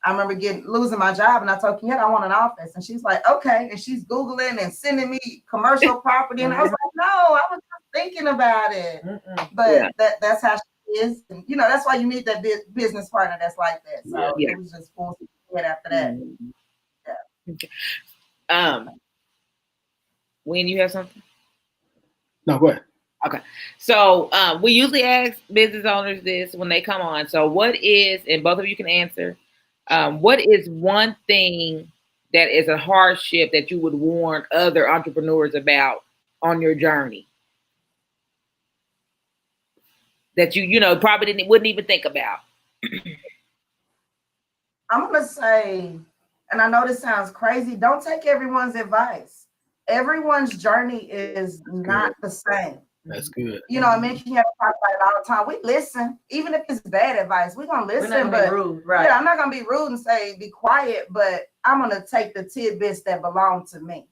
I remember losing my job, and I told Kenyatta I want an office, and she's like, okay. And she's Googling and sending me commercial property. And I was like, no, I was just thinking about it. But that's how she is. And, that's why you need that business partner that's like that. So it was just full speed after that. When you have something? No, go ahead. Okay. So we usually ask business owners this when they come on. So what is, and both of you can answer, what is one thing that is a hardship that you would warn other entrepreneurs about on your journey that you probably wouldn't even think about? I'm going to say, and I know this sounds crazy, don't take everyone's advice. Everyone's journey is not the same. That's good. I mentioned you have to talk about it all the time. We listen, even if it's bad advice, we're gonna listen. We're not gonna be rude, right? Yeah, I'm not gonna be rude and say be quiet, but I'm gonna take the tidbits that belong to me.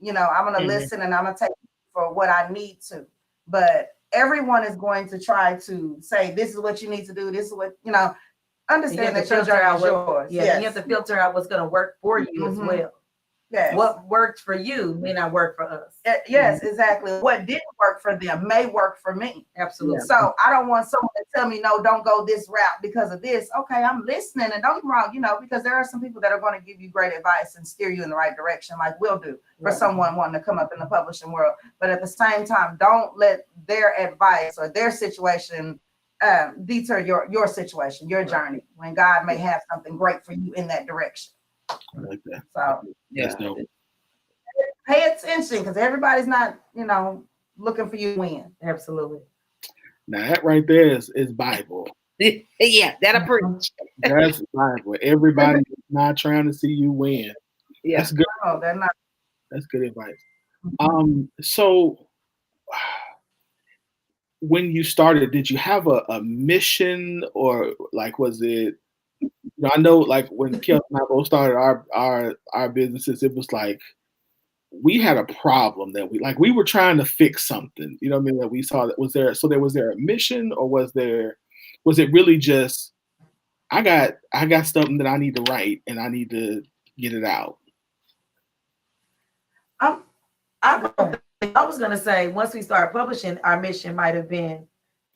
I'm gonna listen and I'm gonna take it for what I need to. But everyone is going to try to say this is what you need to do. This is what understand that your journey is yours. Yeah, you have to filter out what's gonna work for you as well. Yes. What worked for you may not work for us. Yes, exactly. What didn't work for them may work for me. Absolutely. So I don't want someone to tell me, no, don't go this route because of this. Okay, I'm listening, and don't get me wrong, because there are some people that are going to give you great advice and steer you in the right direction, like we'll do for someone wanting to come up in the publishing world. But at the same time, don't let their advice or their situation deter your situation, your journey, when God may have something great for you in that direction. I like that. So That's dope. Pay attention because everybody's not, looking for you to win. Absolutely. Now that right there is Bible. Yeah, that'll preach. That's Bible. Everybody is not trying to see you win. Yeah. That's good. No, they're not. That's good advice. So when you started, did you have a mission, or like was it? I know, like when Kel and I both started our businesses, it was like we had a problem that we were trying to fix something. You know what I mean? That we saw that was there. So was there a mission, or was it really just I got something that I need to write and I need to get it out? I was gonna say once we started publishing, our mission might have been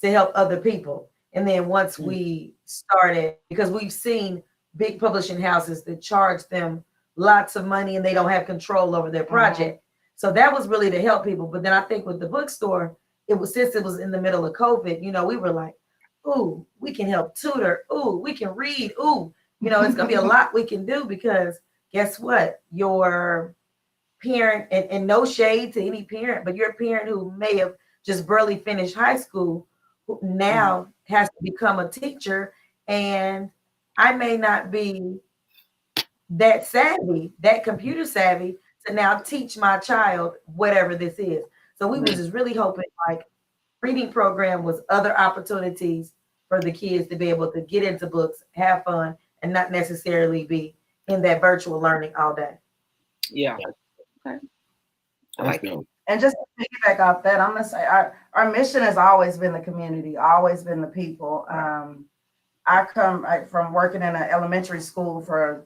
to help other people. And then once we started, because we've seen big publishing houses that charge them lots of money and they don't have control over their project. So that was really to help people. But then I think with the bookstore, since it was in the middle of COVID, we were like, ooh, we can help tutor. Ooh, we can read. Ooh, it's gonna be a lot we can do, because guess what? Your parent, and no shade to any parent, but your parent who may have just barely finished high school now has to become a teacher, and I may not be that savvy, that computer savvy to now teach my child whatever this is. So we were just really hoping like reading program was other opportunities for the kids to be able to get into books, have fun, and not necessarily be in that virtual learning all day. Yeah. Okay. I like it. And just to piggyback off that, I'm gonna say our mission has always been the community, always been the people. I come from working in an elementary school for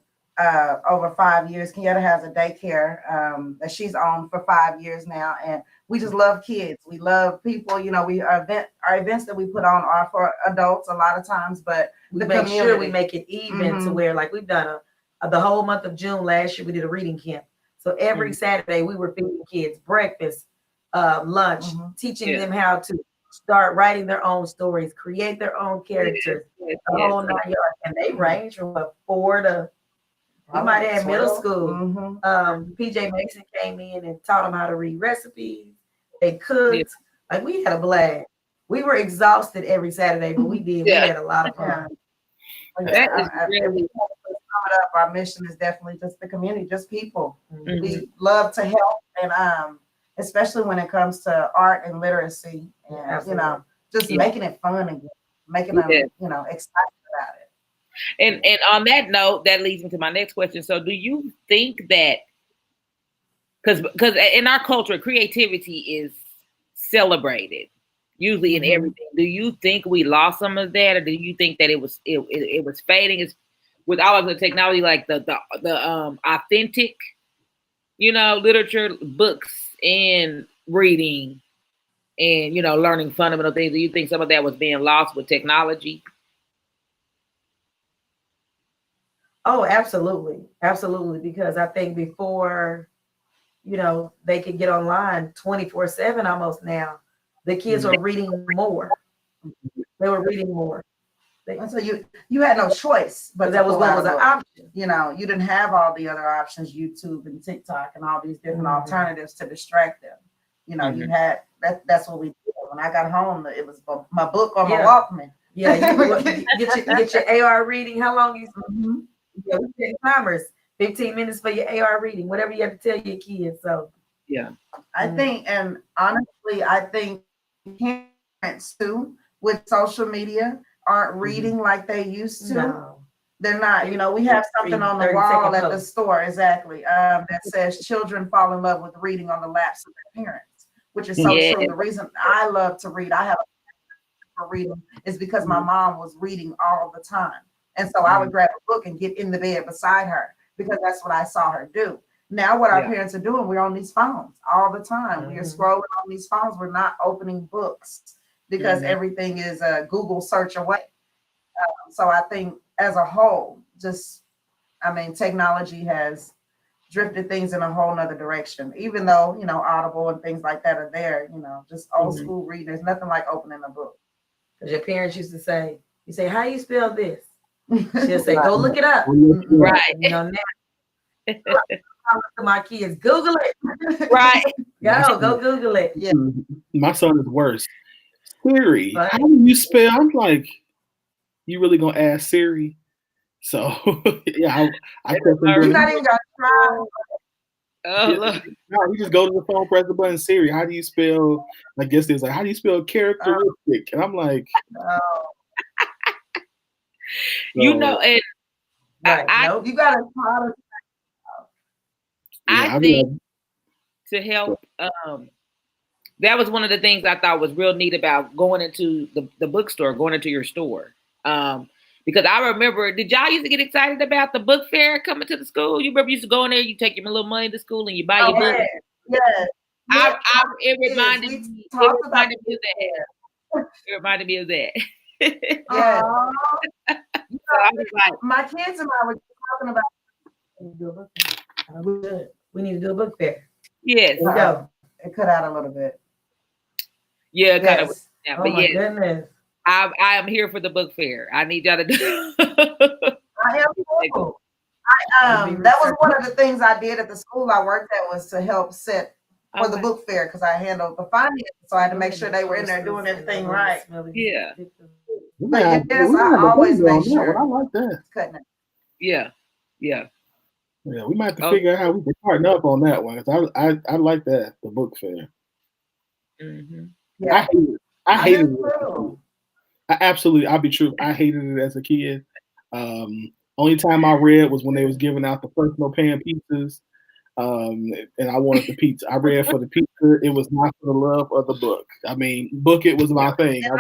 over 5 years. Kenyatta has a daycare that she's owned for 5 years now, and we just love kids. We love people. Our events that we put on are for adults a lot of times, but we make sure we make it even to where, like, we've done the whole month of June last year. We did a reading camp. So every Saturday we were feeding kids breakfast, lunch, teaching them how to start writing their own stories, create their own characters, the whole 9 yards. And they range from 4 to, we might have middle school. PJ Mason came in and taught them how to read recipes. They cooked. Like, we had a blast. We were exhausted every Saturday, but we did. We had a lot of fun. That is really our mission is definitely just the community, just people. We love to help, and especially when it comes to art and literacy, and just making it fun again, making them excited about it. And on that note, that leads me to my next question. So, do you think that because in our culture, creativity is celebrated usually in everything? Do you think we lost some of that, or do you think that it was fading? It's with all of the technology, like the authentic, literature, books, and reading, and learning fundamental things. Do you think some of that was being lost with technology? Oh, absolutely. Absolutely. Because I think before, they could get online 24/7 almost now, the kids are reading more. They were reading more. And so you had no choice, but that was what was an option. You didn't have all the other options, YouTube and TikTok and all these different alternatives to distract them. You had that's what we did. When I got home, it was my book on my Walkman. Yeah, you get your AR reading. How long you? Yeah, we set timers. 15 minutes for your AR reading, whatever you have to tell your kids. So yeah, I think, and honestly, I think parents too with social media aren't reading like they used to. No. They're not. We have something on the wall at the store, exactly, that says children fall in love with reading on the laps of their parents, which is so true. The reason I love to read, I have a reading, is because my mom was reading all the time. And so I would grab a book and get in the bed beside her because that's what I saw her do. Now what our parents are doing, we're on these phones all the time. We are scrolling on these phones. We're not opening books because everything is a Google search away. So I think as a whole, technology has drifted things in a whole nother direction, even though, Audible and things like that are there, just old school reading. There's nothing like opening a book. Because your parents used to say, how you spell this? She'll say, go look it up. Right. Now my kids, Google it. Right. Go Google it. Yeah. My son is worse. Siri, how do you spell? I'm like, you really gonna ask Siri? So yeah, I You're not even gonna try. Look. No, you just go to the phone, press the button, Siri, how do you spell? I guess there's like, how do you spell characteristic? And I'm like, and nope. You gotta try to. I think to help, that was one of the things I thought was real neat about going into the bookstore, going into your store. Because I remember, did y'all used to get excited about the book fair coming to the school? You remember you used to go in there, you take your little money to school and you buy your book? Yeah. It reminded me of that. Yeah. I was like, my kids and I were talking about we need to do a book fair. Yes. It cut out a little bit. Yeah, kind of. Yeah, but my goodness. I am here for the book fair. I need y'all to do. I am too. That was one of the things I did at the school I worked at, was to help set for the book fair, because I handled the finance, so I had to make sure they were in there doing everything right. Yeah. But yes, I always make sure. I like that. Cutting it. Yeah. Yeah, we might have to figure out how we can partner up on that one, because I like that, the book fair. Mm-hmm. Yeah. I hated it. I'll be true. I hated it as a kid. Only time I read was when they was giving out the personal pan pizzas. And I wanted the pizza. I read for the pizza. It was not for the love of the book. I mean, book it was my thing. And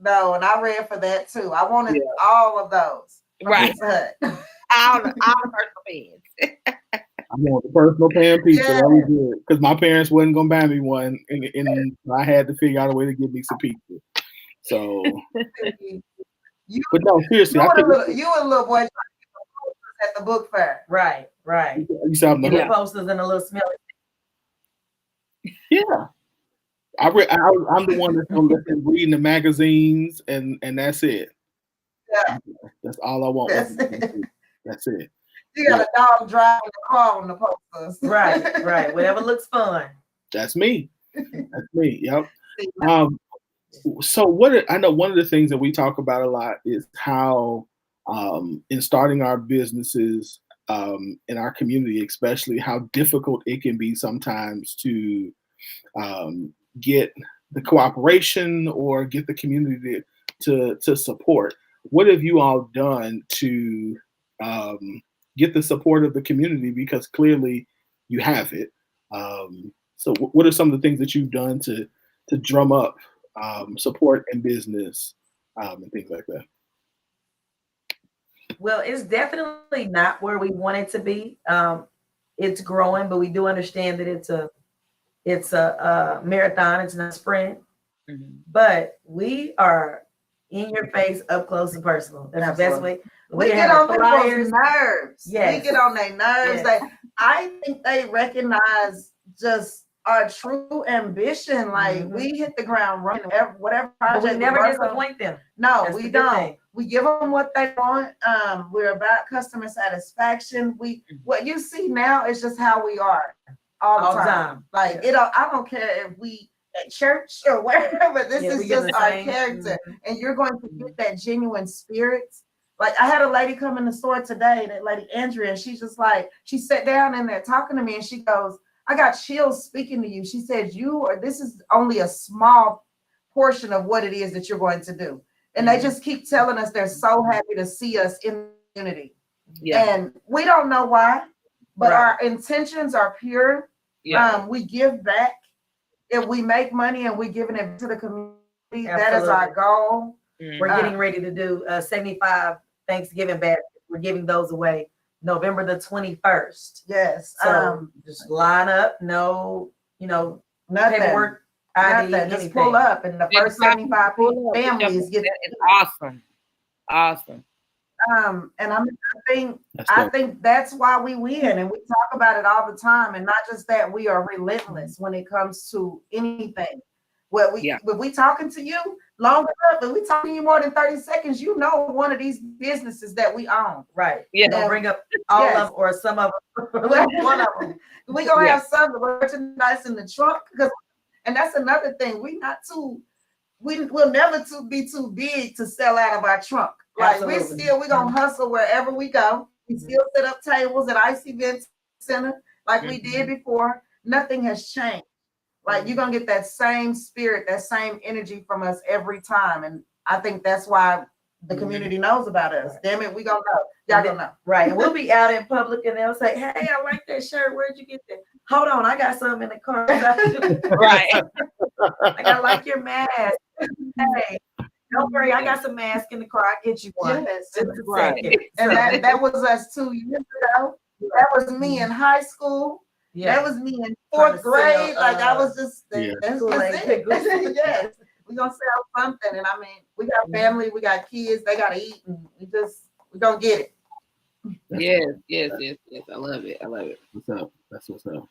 I read for that too. I wanted all of those. Right. All the personal pans. I want the personal pan pizza. That was good, because my parents wasn't gonna buy me one, and I had to figure out a way to get me some pizza. So, but no, seriously, you and little boy at the book fair, right? You saw the posters and a little smelly. Yeah, I'm the one that's reading the magazines, and that's it. Yeah, that's all I want. That's it. You got a dog driving the car on the posters. Right. Whatever looks fun. That's me. Yep. So I know one of the things that we talk about a lot is how in starting our businesses in our community, especially, how difficult it can be sometimes to get the cooperation or get the community to support. What have you all done to get the support of the community? Because clearly you have it. So what are some of the things that you've done to drum up support in business and things like that? Well, it's definitely not where we want it to be. It's growing, but we do understand that it's a marathon. It's not a sprint. Mhm. But we are in your face, up close and personal. That's the best way. We have get on flyers. people's nerves. Yes. We get on their nerves. Yes. I think they recognize just our true ambition. Like we hit the ground running. Whatever But project we never work on. disappoint them. No, That's we the good don't. thing. We give them what they want. We're about customer satisfaction. What you see now is just how we are all the time. Like I don't care if we at church or wherever. This is just our character, and you're going to get that genuine spirit. Like I had a lady come in the store today, that lady Andrea, and she's just like, she sat down in there talking to me, and she goes, "I got chills speaking to you." She said, this is only a small portion of what it is that you're going to do. And they just keep telling us they're so happy to see us in unity. Yeah. And we don't know why, but our intentions are pure. Yeah. We give back. If we make money and we're giving it to the community, Absolutely. that is our goal. We're getting ready to do 75 Thanksgiving baskets. We're giving those away November the 21st. Yes. So just line up, no, nothing. paperwork, ID, Nothing. Just anything. pull up, and the first 75 families get. It's awesome. And I think that's why we win, and we talk about it all the time. And not just that, we are relentless when it comes to anything. When we talking to you long enough, and we talking to you more than 30 seconds, you know one of these businesses that we own. Right. Yeah. Don't bring up all of them or some of them. One of them. We gonna have some merchandise in the trunk, and that's another thing. We'll never be too big to sell out of our trunk. Like we're gonna hustle wherever we go. We still set up tables at Ice Event Center like we did before. Nothing has changed. Like you're gonna get that same spirit, that same energy from us every time. And I think that's why the community knows about us. Damn it, we gonna know. Y'all gonna know. Right. And we'll be out in public and they'll say, "Hey, I like that shirt. Where'd you get that? Hold on, I got something in the car." Right. Like, I like your mask. Hey, don't worry, I got some mask in the car. I'll get you one. Yes. Just a Right. second. And that was us 2 years ago. That was me in high school. Yeah. That was me in Trying to 4th grade. sell, Like I was just Yeah. that's Kool-Aid it. pickles. Yes. We're gonna sell something. And I mean, we got family, we got kids, they gotta eat, and we gonna get it. Yes. I love it. What's up? That's what's up.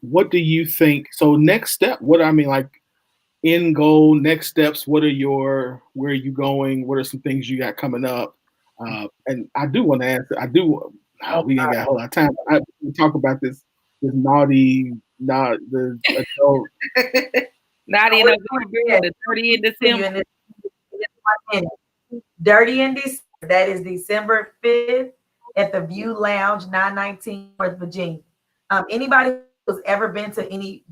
What do you think? So next step, end goal, next steps, where are you going? What are some things you got coming up? And I do want to answer, we ain't got a whole lot of time. We talk about this naughty, the adult. Naughty in November, the 30 in December. Dirty in December. That is December 5th at the View Lounge, 919 North Virginia. Anybody who's ever been to any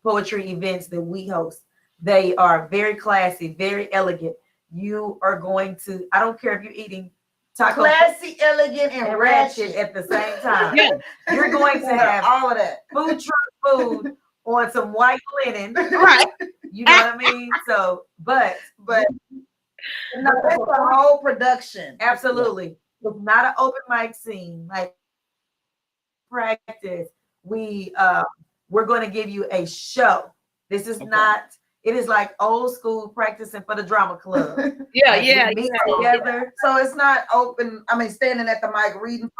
poetry events that we host, they are very classy, very elegant. You are going to, I don't care if you're eating taco, Classy, elegant, and ratchet at the same time. Yeah. You're going to have all of that. food truck food on some white linen. Right. You know what I mean? So, but no, that's the whole production. absolutely. It's not an open mic scene. Like practice. We're going to give you a show. This is not, it is like old school practicing for the drama club. Yeah. We meet together. So it's not open. I mean, standing at the mic reading.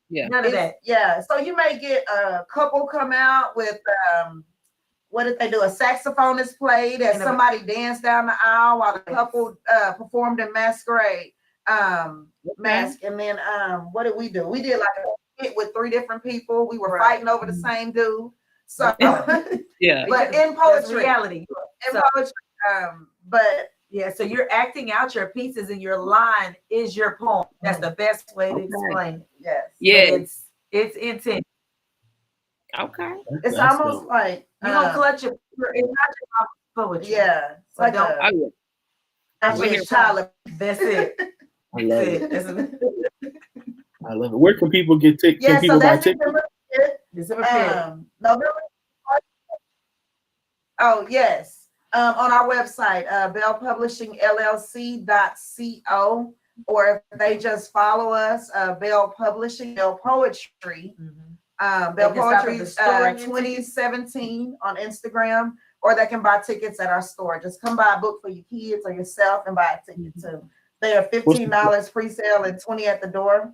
Yeah. None of that. Yeah. So you may get a couple come out with what did they do? A saxophonist played as somebody danced down the aisle while the couple performed in masquerade mask. And then what did we do? We did like a hit with 3 different people. We were fighting over the same dude. So Yeah. but in poetry, reality. poetry, but Yeah, so you're acting out your pieces and your line is your poem. That's the best way to explain it. yes. Yeah. It's intense. Okay. It's That's almost dope. like You're gonna clutch your, it's not just poetry. Yeah, it's like don't- Oh, yeah. that's We're here your child. That's it. I love That's it. it. That's it. I love it. Where can people get tickets? Yeah, Can so people buy that's tickets? December 5th. December 5th. November. Oh, yes. On our website, bellpublishingllc.co, or if they just follow us, Bell Publishing, Bell Poetry, Bell They can stop at Poetry the store and get 2017 on Instagram, or they can buy tickets at our store. Just come buy a book for your kids or yourself and buy a ticket too. They are $15 pre-sale and $20 at the door.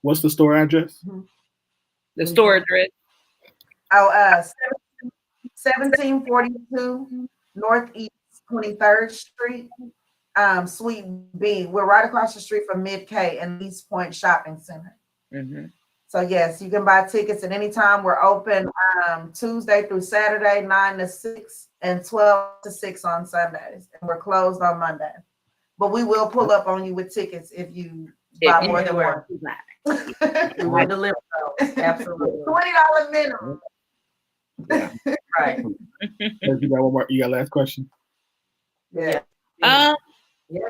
What's the store address? The store address. Oh, 1742 Northeast 23rd Street, Suite B. We're right across the street from Mid-K and East Point Shopping Center. Mm-hmm. So yes, you can buy tickets at any time. We're open Tuesday through Saturday, 9 to 6 and 12 to 6 on Sundays. And we're closed on Monday. But we will pull up on you with tickets if you buy more than one. We will deliver those. Absolutely. $20 minimum. Right. You got one more? You got last question? Yeah. Yeah. Yeah.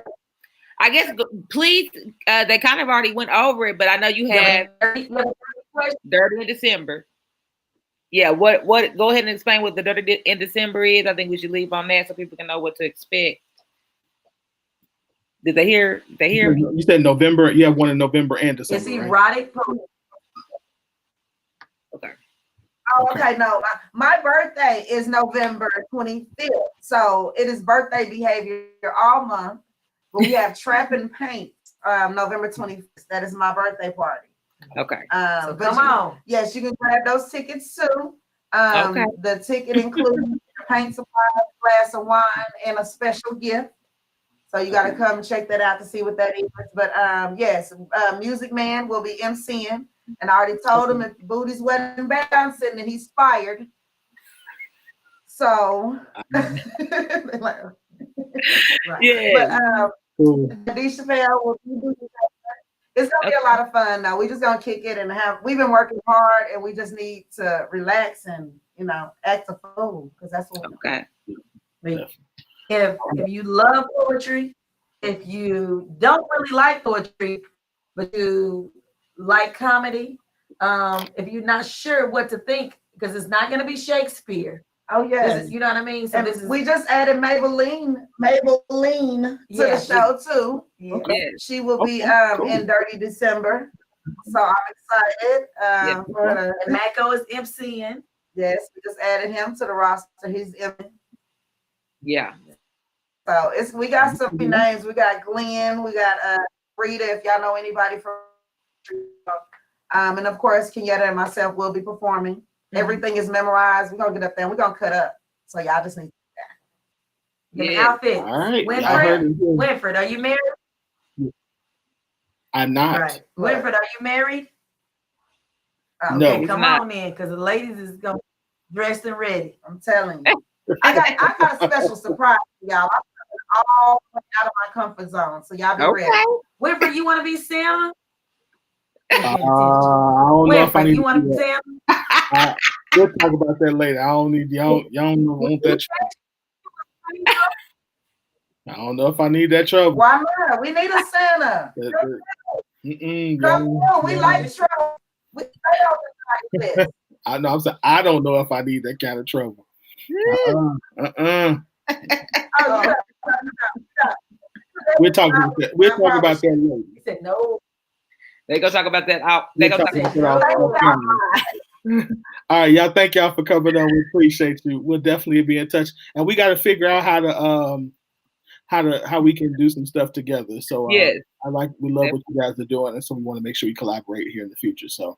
I guess please. They kind of already went over it, but I know you had Dirty in December. Yeah. What? Go ahead and explain what the Dirty in December is. I think we should leave on that so people can know what to expect. Did they hear? They hear me? You said November. You have one in November and December. It's right? erotic poetry. Okay. Oh, okay. No, my birthday is November 25th. So it is birthday behavior all month. But we have Trap and Paint November 25th. That is my birthday party. Okay. So But come on. yes, you can grab those tickets too. Okay. The ticket includes paint supply, a glass of wine, and a special gift. So you got to come and check that out to see what that is. But yes, Music Man will be emceeing. And I already told him if Booty's wedding bouncing, then he's fired. So, Right. Yeah. but Cool. D. Chappelle will be doing that. It's gonna be a lot of fun now. We just gonna kick it and we've been working hard and we just need to relax and act a fool because that's what Okay. If you love poetry, if you don't really like poetry, but you like comedy, if you're not sure what to think, because it's not going to be Shakespeare. Oh yes. You know what I mean? So And this is we just added Maybelline to Yeah, the show too. yeah. Yeah. She will be cool. in Dirty December. So I'm excited for her. And Mako is MCing. Yes, we just added him to the roster. He's in. Yeah. So we got some names. We got Glenn, we got Rita, if y'all know anybody from and of course Kenyatta and myself will be performing. Everything is memorized. We're gonna get up there and we're gonna cut up. So y'all just need The Yeah. outfit. All right. Y'all heard it here. Winfred, are you married? I'm not. Right. Winfred, are you married? No. Okay, He's come not. on in, because the ladies is going dressed and ready. I'm telling you. I got a special surprise for y'all. I'm coming all the way out of my comfort zone. So y'all be Okay. ready. Winfred, you want to be Santa? I don't know if I Winfred, need you want to to be do that. Santa? We'll talk about that later. I don't need y'all don't want that. I don't know if I need that trouble. Why not? We need a Santa. Come on, we like trouble. We stay on like this. I know. I'm saying I don't know if I need that kind of trouble. Oh, yeah. We'll talk about that. We'll talk about that later. He said no. They gonna talk about that out. They We'll gonna talk talk about that off camera. All right, y'all. Thank y'all for coming on. We appreciate you. We'll definitely be in touch, and we got to figure out how we can do some stuff together. So Yes. we love what you guys are doing, and so we want to make sure we collaborate here in the future. So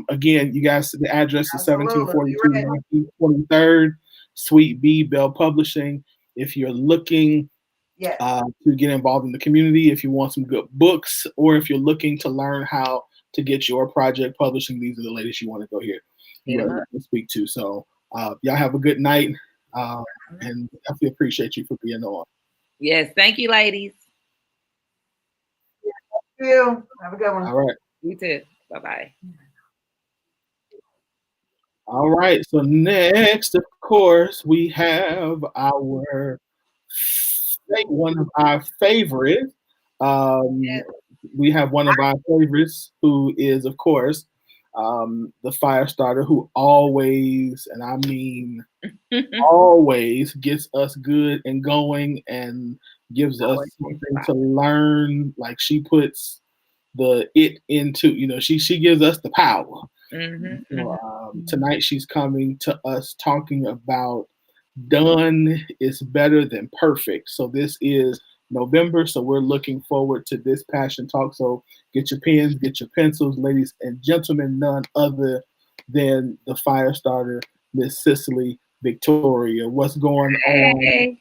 again, you guys, the address is Absolutely. 1742 23rd Suite B, Bell Publishing. If you're looking Yes. to get involved in the community, if you want some good books, or if you're looking to learn how to get your project publishing, these are the ladies you want to go here to speak to. So y'all have a good night, and I appreciate you for being on. Yes. Thank you, ladies. Thank you. Have a good one. All right. You too. Bye bye. All right. So next, of course, we have one of our favorites. We have one of our favorites who is, of course, the fire starter who always, and I mean always, gets us good and going and gives us something to learn. Like she puts the it into, she gives us the power. Tonight she's coming to us talking about done is better than perfect. So this is November, so we're looking forward to this passion talk. So get your pens, get your pencils, ladies and gentlemen, none other than the fire starter, Miss Cicely Victoria. What's going on? Hey,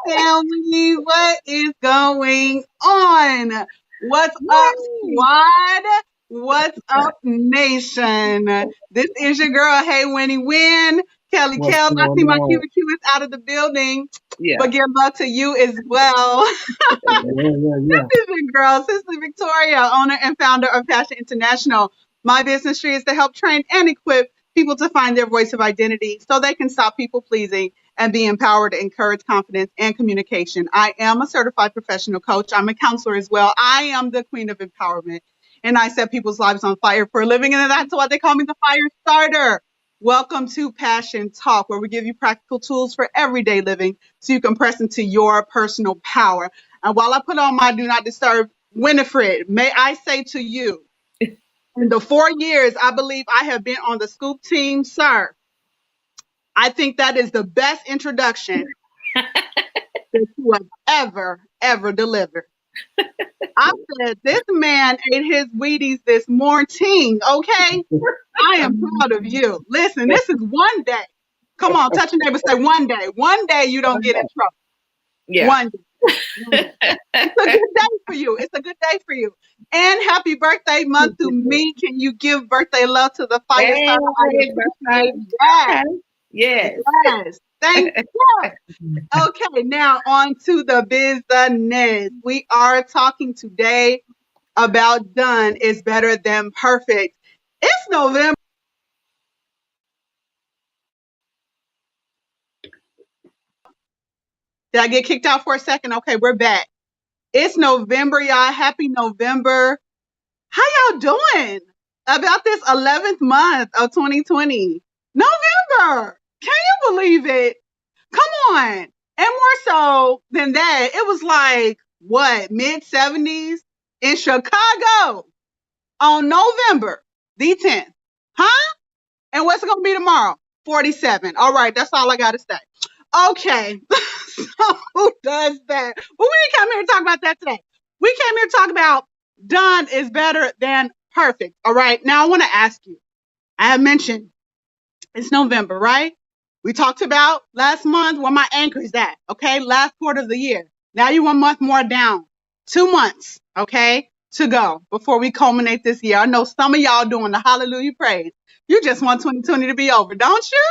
family, what is going on? What's up, squad? What's up, nation? This is your girl, Hey Winnie Win. Kelly Kell, I see my QBQ is out of the building. Yeah. But give love to you as well. This is your girl, Cicely Victoria, owner and founder of Passion International. My business tree is to help train and equip people to find their voice of identity so they can stop people pleasing and be empowered to encourage confidence and communication. I am a certified professional coach. I'm a counselor as well. I am the queen of empowerment, and I set people's lives on fire for a living, and that's why they call me the fire starter. Welcome to Passion Talk, where we give you practical tools for everyday living so you can press into your personal power. And while I put on my Do Not Disturb, Winifred, may I say to you, in the 4 years I believe I have been on the Scoop team, sir, I think that is the best introduction that you have ever delivered. I said, this man ate his Wheaties this morning, okay? I am proud of you. Listen, this is one day. Come on, touch your neighbor, say one day. One day you don't get in trouble. Yeah. One day. It's a good day for you. It's a good day for you. And happy birthday month to me. Can you give birthday love to the fire starter? Yes. Yes. Thank you. Okay, now on to the business. We are talking today about done is better than perfect. It's November. Did I get kicked out for a second? Okay, we're back. It's November, y'all. Happy November. How y'all doing about this 11th month of 2020? November. Can you believe it? Come on. And more so than that, it was like, what, mid-70s in Chicago on November the 10th. Huh? And what's it going to be tomorrow? 47. All right, that's all I got to say. Okay. So who does that? But we didn't come here to talk about that today. We came here to talk about done is better than perfect. All right. Now I want to ask you, I have mentioned it's November, right? We talked about last month where my anchor is at. Okay. Last quarter of the year. Now you 1 month more down. 2 months. Okay. To go before we culminate this year. I know some of y'all doing the hallelujah praise. You just want 2020 to be over, don't you?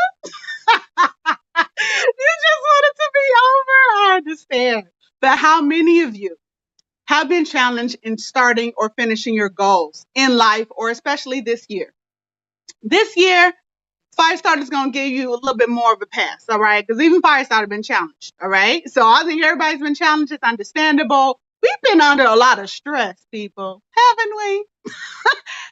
You just want it to be over. I understand. But how many of you have been challenged in starting or finishing your goals in life, or especially this year? This year, Firestarter is going to give you a little bit more of a pass, all right? Because even Firestarter has been challenged, all right? So I think everybody's been challenged. It's understandable. We've been under a lot of stress, people, haven't we?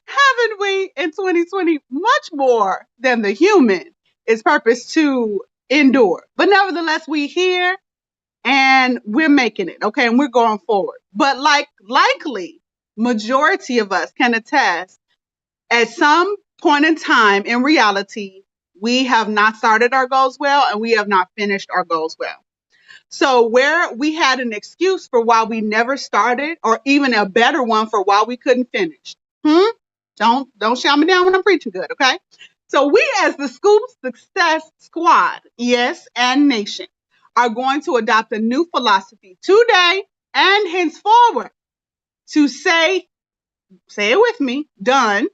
Haven't we in 2020? Much more than the human is purposed to endure. But nevertheless, we here and we're making it, okay? And we're going forward. But likely, majority of us can attest at some point in time, in reality, we have not started our goals well and we have not finished our goals well. So where we had an excuse for why we never started, or even a better one for why we couldn't finish. Don't shout me down when I'm preaching good, okay? So we as the Scoop Success Squad, yes, and Nation, are going to adopt a new philosophy today and henceforward to say it with me, done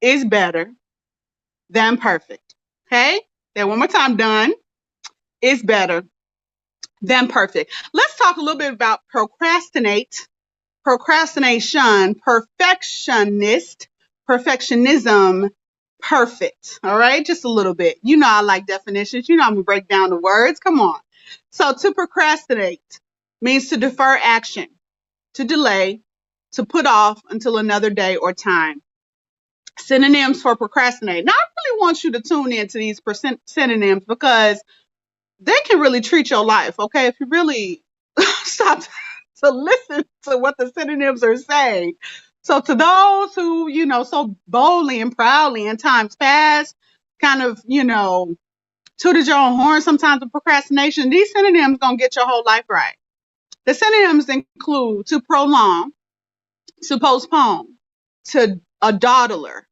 is better than perfect. Okay? Then one more time, done is better than perfect. Let's talk a little bit about procrastination, perfectionism, perfect. All right, just a little bit. You know I like definitions. You know I'm gonna break down the words. Come on. So to procrastinate means to defer action, to delay, to put off until another day or time. Synonyms for procrastinate. Now I really want you to tune into these synonyms because they can really treat your life, okay? If you really stop to listen to what the synonyms are saying. So to those who, so boldly and proudly in times past, kind of, tooted your own horn sometimes with procrastination, these synonyms gonna get your whole life right. The synonyms include to prolong, to postpone, to a dawdler,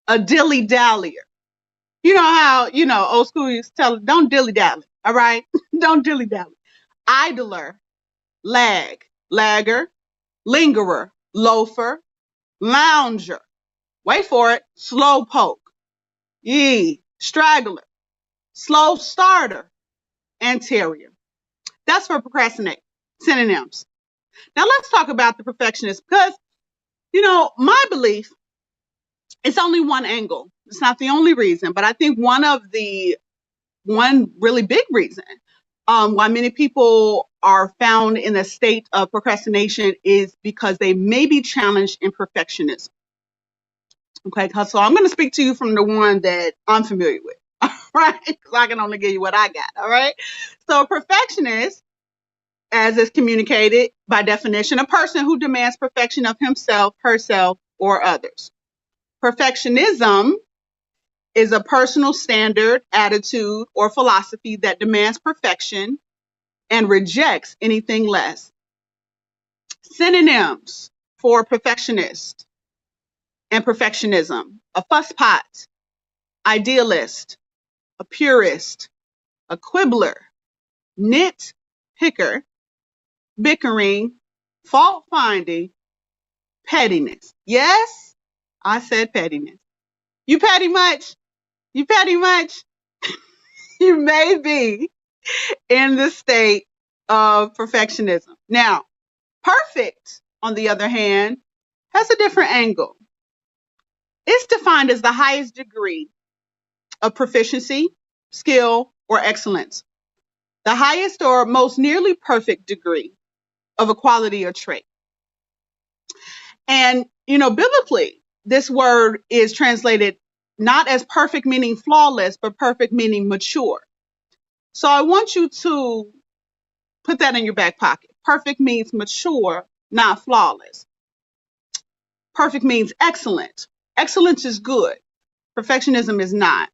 a dilly-dallyer. You know how, old school used to tell, don't dilly-dally, all right? Don't dilly-dally. Idler, lag, lagger, lingerer, loafer, lounger. Wait for it. Slow poke, straggler, slow starter, anterior. That's for procrastinate. Synonyms. Now let's talk about the perfectionist because, my belief, it's only one angle. It's not the only reason, but I think one really big reason why many people are found in a state of procrastination is because they may be challenged in perfectionism. Okay, so I'm going to speak to you from the one that I'm familiar with, all right? Because I can only give you what I got, all right? So perfectionist, as is communicated by definition, a person who demands perfection of himself, herself, or others. Perfectionism is a personal standard, attitude, or philosophy that demands perfection and rejects anything less. Synonyms for perfectionist and perfectionism: a fusspot, idealist, a purist, a quibbler, nitpicker, bickering, fault finding, pettiness. Yes, I said pettiness. You petty much? You petty much? You may be in the state of perfectionism. Now, perfect, on the other hand, has a different angle. It's defined as the highest degree of proficiency, skill, or excellence. The highest or most nearly perfect degree of a quality or trait. And, biblically, this word is translated not as perfect meaning flawless, but perfect meaning mature. So I want you to put that in your back pocket. Perfect means mature, not flawless. Perfect means excellent. Excellence is good. Perfectionism is not.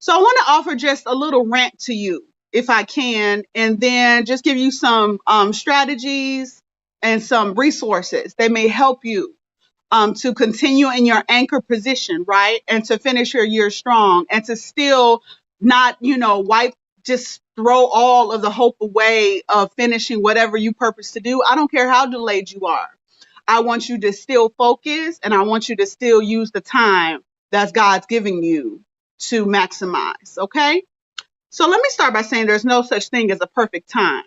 So I want to offer just a little rant to you, if I can, and then just give you some strategies and some resources that may help you to continue in your anchor position, right? And to finish your year strong and to still not, just throw all of the hope away of finishing whatever you purpose to do. I don't care how delayed you are. I want you to still focus and I want you to still use the time that God's giving you to maximize. Okay. So let me start by saying there's no such thing as a perfect time.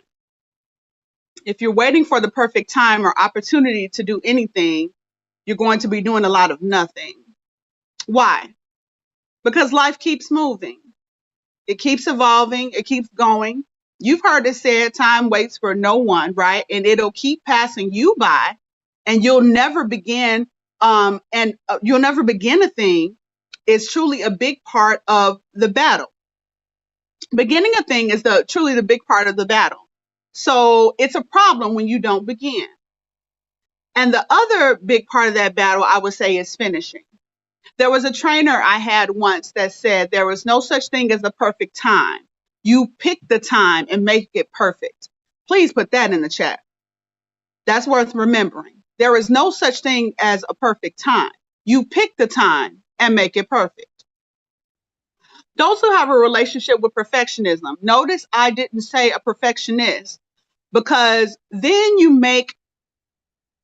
If you're waiting for the perfect time or opportunity to do anything, you're going to be doing a lot of nothing. Why? Because life keeps moving. It keeps evolving. It keeps going. You've heard it said, time waits for no one, right? And it'll keep passing you by and you'll never begin. You'll never begin a thing is truly a big part of the battle. Beginning a thing is truly the big part of the battle. So it's a problem when you don't begin. And the other big part of that battle, I would say, is finishing. There was a trainer I had once that said there was no such thing as a perfect time. You pick the time and make it perfect. Please put that in the chat. That's worth remembering. There is no such thing as a perfect time. You pick the time and make it perfect. Those who have a relationship with perfectionism, notice I didn't say a perfectionist, because then you make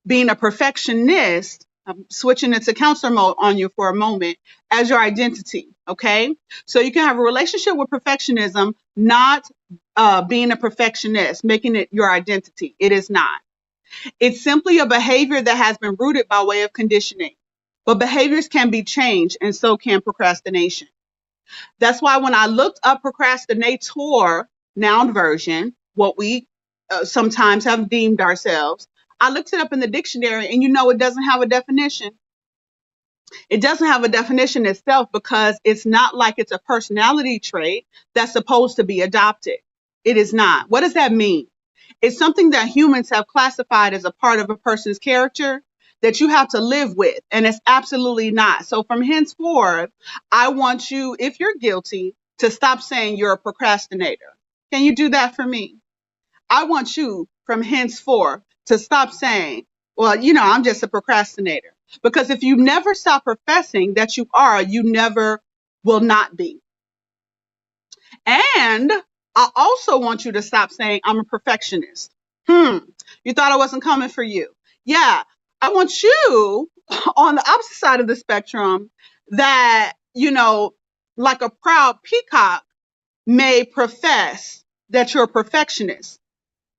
being a perfectionist, I'm switching into counselor mode on you for a moment, as your identity, okay? So you can have a relationship with perfectionism, not being a perfectionist, making it your identity. It is not. It's simply a behavior that has been rooted by way of conditioning. but behaviors can be changed, and so can procrastination. That's why when I looked up procrastinator, noun version, what we sometimes have deemed ourselves, I looked it up in the dictionary, and it doesn't have a definition. It doesn't have a definition itself because it's not like it's a personality trait that's supposed to be adopted. It is not. What does that mean? It's something that humans have classified as a part of a person's character that you have to live with, and it's absolutely not. So from henceforth, I want you, if you're guilty, to stop saying you're a procrastinator. Can you do that for me? I want you from henceforth to stop saying, well, I'm just a procrastinator. Because if you never stop professing that you are, you never will not be. And I also want you to stop saying I'm a perfectionist. You thought I wasn't coming for you. Yeah, I want you on the opposite side of the spectrum that, like a proud peacock may profess that you're a perfectionist.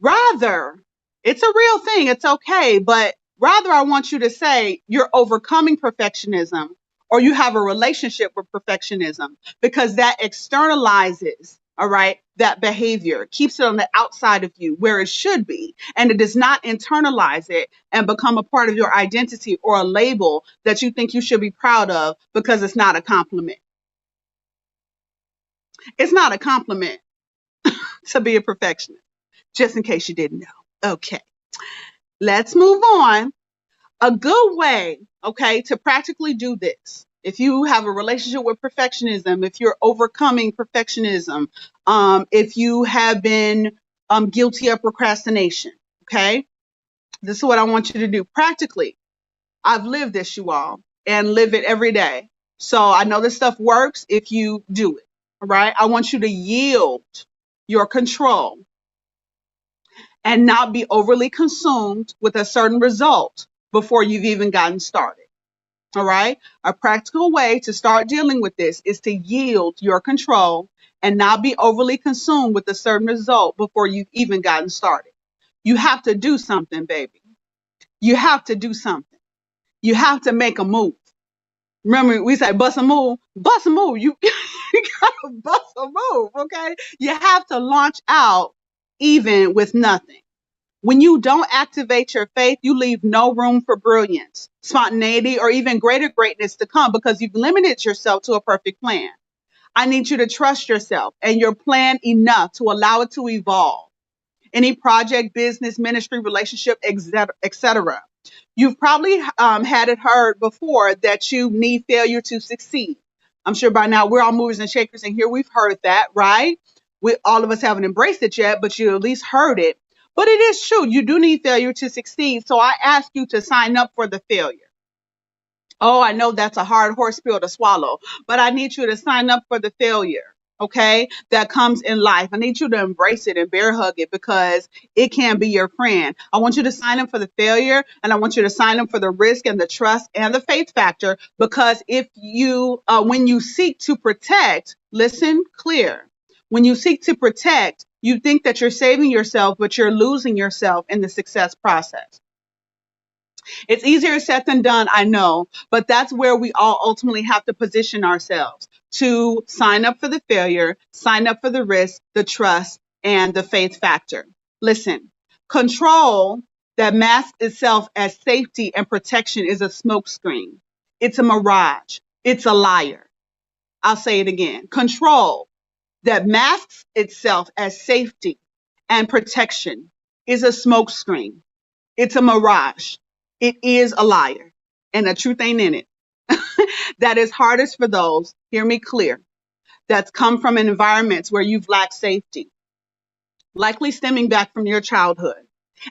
Rather, it's a real thing. It's okay. But rather, I want you to say you're overcoming perfectionism or you have a relationship with perfectionism because that externalizes, all right, that behavior, keeps it on the outside of you where it should be. And it does not internalize it and become a part of your identity or a label that you think you should be proud of because it's not a compliment. It's not a compliment to be a perfectionist, just in case you didn't know. Okay, let's move on. A good way, okay, to practically do this, if you have a relationship with perfectionism, if you're overcoming perfectionism, if you have been guilty of procrastination, okay, this is what I want you to do practically. I've lived this, you all, and live it every day. So I know this stuff works if you do it, all right? I want you to yield your control and not be overly consumed with a certain result before you've even gotten started. All right. A practical way to start dealing with this is to yield your control and not be overly consumed with a certain result before you've even gotten started. You have to do something, baby. You have to do something. You have to make a move. Remember, we say bust a move. Bust a move. You gotta bust a move. Okay. You have to launch out even with nothing. When you don't activate your faith, you leave no room for brilliance, spontaneity, or even greater greatness to come because you've limited yourself to a perfect plan. I need you to trust yourself and your plan enough to allow it to evolve. Any project, business, ministry, relationship, etc. You've probably had it heard before that you need failure to succeed. I'm sure by now we're all movers and shakers in here. We've heard that, right? All of us haven't embraced it yet, but you at least heard it. But it is true. You do need failure to succeed. So I ask you to sign up for the failure. Oh, I know that's a hard horse pill to swallow, but I need you to sign up for the failure, okay, that comes in life. I need you to embrace it and bear hug it because it can be your friend. I want you to sign up for the failure and I want you to sign up for the risk and the trust and the faith factor because if you, when you seek to protect, listen clear, when you seek to protect, you think that you're saving yourself, but you're losing yourself in the success process. It's easier said than done, I know, but that's where we all ultimately have to position ourselves to sign up for the failure, sign up for the risk, the trust, and the faith factor. Listen, control that masks itself as safety and protection is a smokescreen. It's a mirage. It's a liar. I'll say it again. Control that masks itself as safety and protection is a smokescreen. It's a mirage. It is a liar, and the truth ain't in it. That is hardest for those, hear me clear, that's come from environments where you've lacked safety, likely stemming back from your childhood.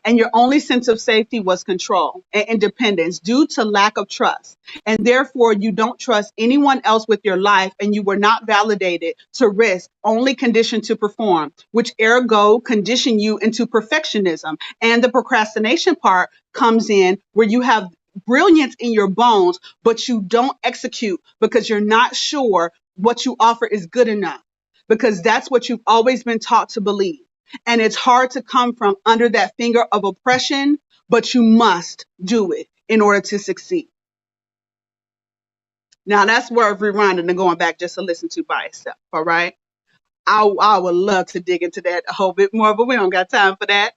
And your only sense of safety was control and independence due to lack of trust. And therefore, you don't trust anyone else with your life, and you were not validated to risk, only conditioned to perform, which ergo condition you into perfectionism. And the procrastination part comes in where you have brilliance in your bones, but you don't execute because you're not sure what you offer is good enough, because that's what you've always been taught to believe. And it's hard to come from under that finger of oppression, but you must do it in order to succeed. Now that's worth rewinding and going back just to listen to by itself. All right. I would love to dig into that a whole bit more, but we don't got time for that.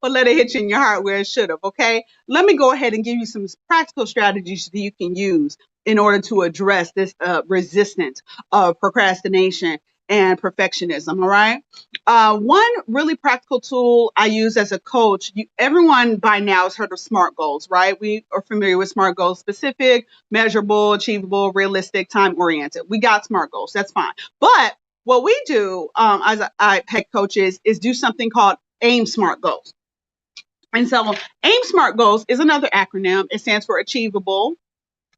But let it hit you in your heart where it should have. Okay. Let me go ahead and give you some practical strategies that you can use in order to address this resistance of procrastination and perfectionism. All right. One really practical tool I use as a coach, everyone by now has heard of SMART goals, right? We are familiar with SMART goals: specific, measurable, achievable, realistic, time oriented. We got SMART goals. That's fine. But what we do as IPEC coaches is do something called AIM SMART goals. And so AIM SMART goals is another acronym. It stands for achievable,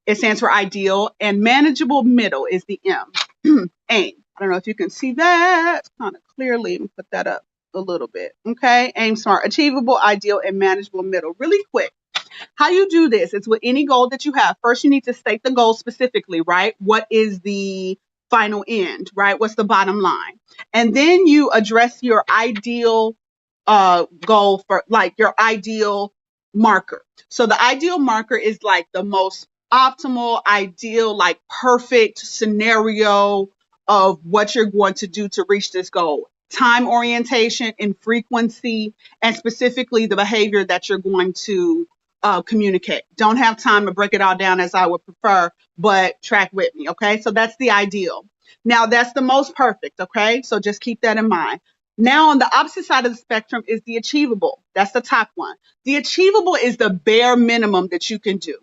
it stands for ideal, and manageable middle is the M. AIM. I don't know if you can see that kind of clearly. Let me put that up a little bit. Okay. AIM SMART: achievable, ideal, and manageable middle. Really quick. How you do this is with any goal that you have. First, you need to state the goal specifically, right? What is the final end, right? What's the bottom line? And then you address your ideal goal for like your ideal marker. So the ideal marker is like the most optimal, ideal, like perfect scenario of what you're going to do to reach this goal. Time orientation and frequency, and specifically the behavior that you're going to communicate. Don't have time to break it all down as I would prefer, but track with me. Okay. So that's the ideal. Now that's the most perfect. Okay. So just keep that in mind. Now on the opposite side of the spectrum is the achievable. That's the top one. The achievable is the bare minimum that you can do,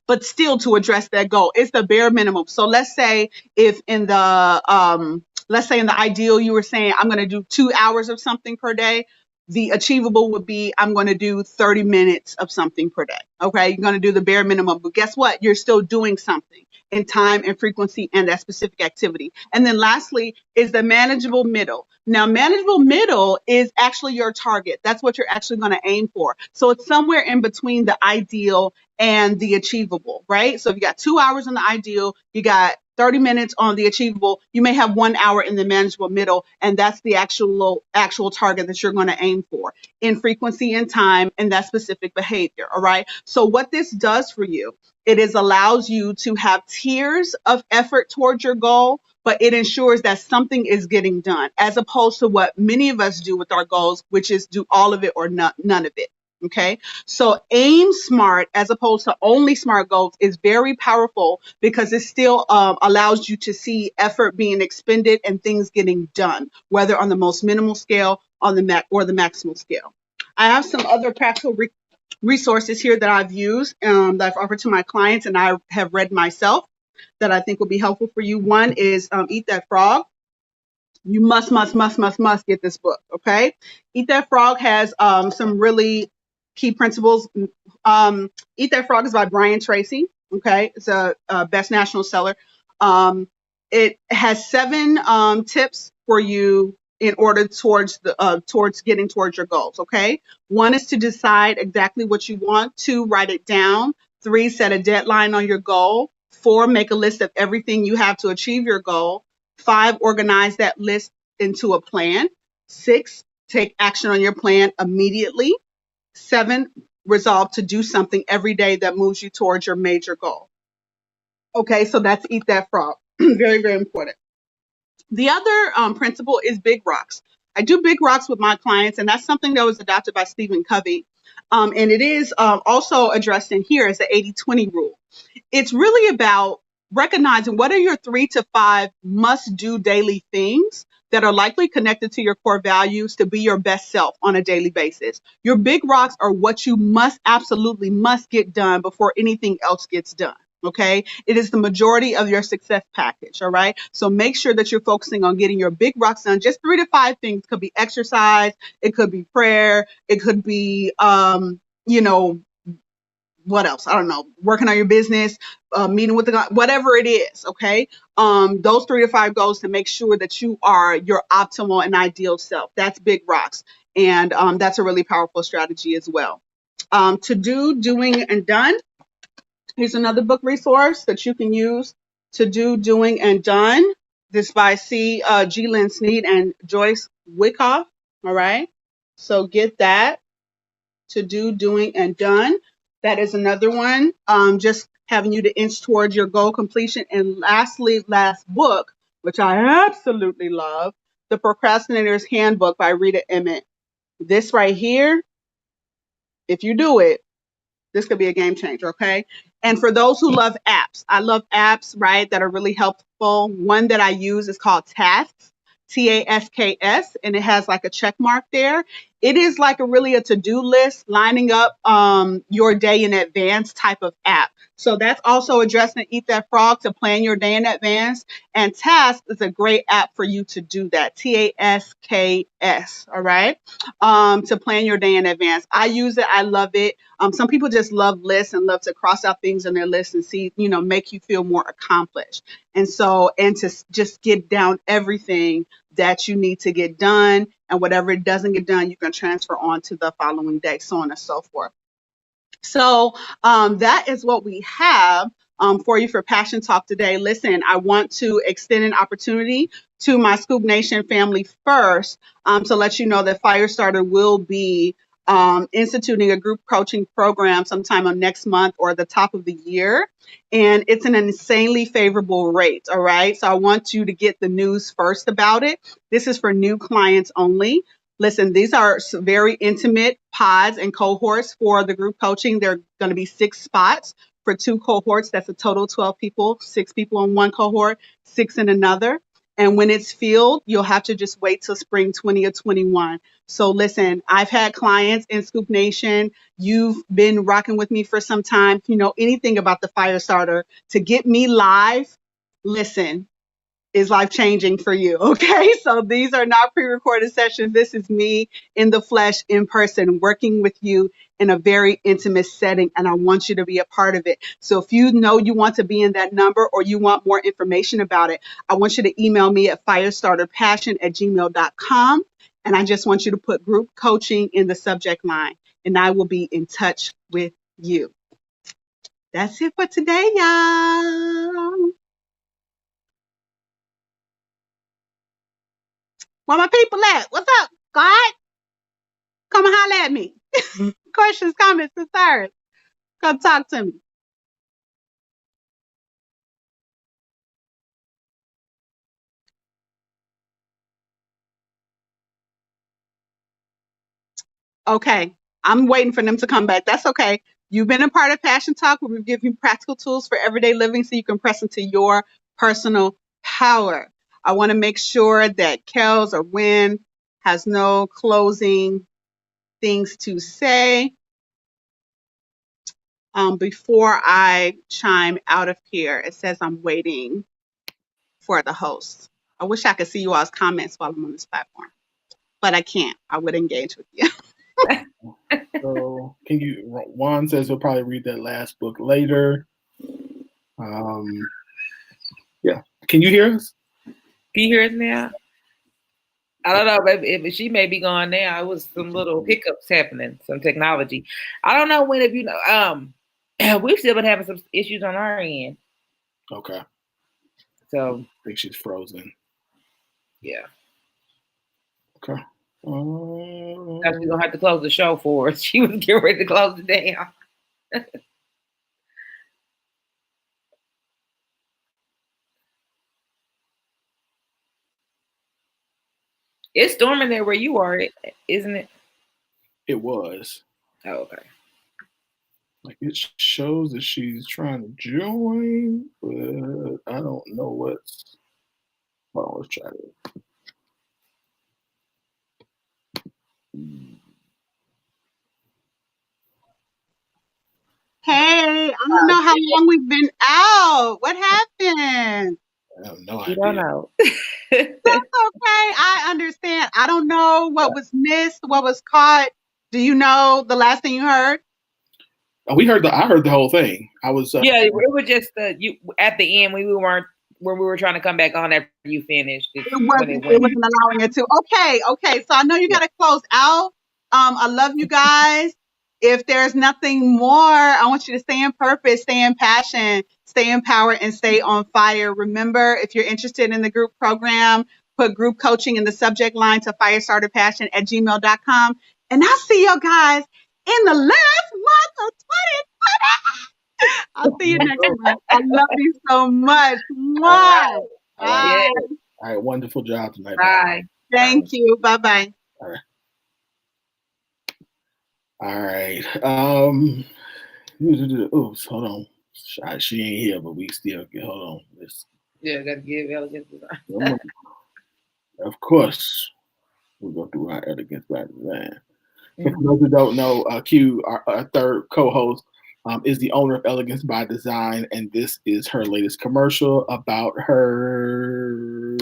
but still to address that goal. It's the bare minimum. So let's say if in the, let's say in the ideal, you were saying, I'm going to do 2 hours of something per day. The achievable would be, I'm going to do 30 minutes of something per day. Okay. You're going to do the bare minimum, but guess what? You're still doing something in time and frequency and that specific activity. And then lastly is the manageable middle. Now, manageable middle is actually your target. That's what you're actually going to aim for. So it's somewhere in between the ideal and the achievable, right? So if you got 2 hours on the ideal, you got 30 minutes on the achievable, you may have 1 hour in the manageable middle, and that's the actual target that you're going to aim for in frequency and time and that specific behavior. All right. So what this does for you, it is allows you to have tiers of effort towards your goal, but it ensures that something is getting done, as opposed to what many of us do with our goals, which is do all of it or none of it. Okay. So AIM SMART, as opposed to only SMART goals, is very powerful because it still allows you to see effort being expended and things getting done, whether on the most minimal scale, on the the maximal scale. I have some other practical resources here that I've used, that I've offered to my clients and I have read myself that I think will be helpful for you. One is Eat That Frog. You must get this book. Okay. Eat That Frog has some really key principles. Eat That Frog is by Brian Tracy. Okay. It's a best national seller. It has 7 tips for you in order towards getting towards your goals. Okay. 1 is to decide exactly what you want. 2, write it down. 3, set a deadline on your goal. 4, make a list of everything you have to achieve your goal. 5, organize that list into a plan. 6, take action on your plan immediately. 7, resolve to do something every day that moves you towards your major goal. Okay, so that's Eat That Frog. Very, very important. The other principle is big rocks. I do big rocks with my clients, and that's something that was adopted by Stephen Covey. And it is also addressed in here as the 80-20 rule. It's really about recognizing what are your 3 to 5 must-do daily things that are likely connected to your core values to be your best self on a daily basis. Your big rocks are what you absolutely must get done before anything else gets done. Okay. It is the majority of your success package. All right. So make sure that you're focusing on getting your big rocks done. Just 3 to 5 things. Could be exercise. It could be prayer. It could be, what else? I don't know. Working on your business, meeting with the God, whatever it is. Okay. Those 3 to 5 goals to make sure that you are your optimal and ideal self. That's big rocks. And that's a really powerful strategy as well. To do, doing, and done. Here's another book resource that you can use. To Do, Doing, and Done. This by C. G. Lynn Sneed and Joyce Wyckoff. All right. So get that. To Do, Doing, and Done. That is another one. Just having you to inch towards your goal completion. And lastly, last book, which I absolutely love, The Procrastinator's Handbook by Rita Emmett. This right here, if you do it, this could be a game changer, okay? And for those who love apps, I love apps, right, that are really helpful. One that I use is called Tasks, Tasks, and it has like a check mark there. It is like a to-do list, lining up your day in advance type of app. So that's also addressing Eat That Frog, to plan your day in advance. And Task is a great app for you to do that. Tasks, all right? To plan your day in advance. I use it. I love it. Some people just love lists and love to cross out things on their list and see, make you feel more accomplished. And to just get down everything that you need to get done, and whatever it doesn't get done, you can transfer on to the following day, so on and so forth. So that is what we have for you for Passion Talk today. Listen, I want to extend an opportunity to my Scoop Nation family first to let you know that Firestarter will be instituting a group coaching program sometime on next month or the top of the year. And it's an insanely favorable rate. All right. So I want you to get the news first about it. This is for new clients only. Listen, these are very intimate pods and cohorts for the group coaching. There are going to be 6 spots for 2 cohorts. That's a total of 12 people, 6 people in one cohort, 6 in another. And when it's filled, you'll have to just wait till spring 20 or 21. So listen, I've had clients in Scoop Nation. You've been rocking with me for some time. If you know anything about the Firestarter, to get me live, listen, is life-changing for you, okay? So these are not pre-recorded sessions. This is me in the flesh, in person, working with you in a very intimate setting, and I want you to be a part of it. So if you know you want to be in that number or you want more information about it, I want you to email me at firestarterpassion@gmail.com, and I just want you to put group coaching in the subject line, and I will be in touch with you. That's it for today, y'all. Where my people at? What's up, God? Come and holler at me. Questions, comments, concerns. Come talk to me. Okay, I'm waiting for them to come back. That's okay. You've been a part of Passion Talk, where we give you practical tools for everyday living so you can press into your personal power. I want to make sure that Kels or Wynn has no closing things to say before I chime out of here. It says I'm waiting for the host. I wish I could see you all's comments while I'm on this platform, but I can't. I would engage with you. So Juan says he'll probably read that last book later. Yeah. Can you hear us? Can you hear us now? I don't know, if she may be gone now. It was some little hiccups happening, some technology. I don't know when, if you know, we've still been having some issues on our end. Okay. So I think she's frozen. Yeah. Okay. She's gonna have to close the show for us. She was getting ready to close it down. It's storming there where you are, isn't it? It was. Oh, okay. Like, it shows that she's trying to join, but I don't know what's. Hold on, let's try it. Hey, I don't know how long we've been out. What happened? I have no idea. You don't know. That's okay. I understand. I don't know what was missed, what was caught. Do you know the last thing you heard? I heard the whole thing. I was. Yeah, it was just you at the end when we were trying to come back on after you finished. It wasn't allowing it to. Okay. So I know you got to close out. I love you guys. If there's nothing more, I want you to stay in purpose, stay in passion, stay empowered, and stay on fire. Remember, if you're interested in the group program, put group coaching in the subject line to firestarterpassion@gmail.com. And I'll see you guys in the last month of 2020. I'll see you next month. I love you so much. Mwah. All right. Bye. All right. Wonderful job tonight. Bye. Thank you. Bye-bye. All right. Oops, hold on. She ain't here, but we still get. Hold on. Yeah, gotta give Elegance Design. Of course, we'll go through our Elegance by Design. For those who don't know, Q, our third co-host, is the owner of Elegance by Design, and this is her latest commercial about her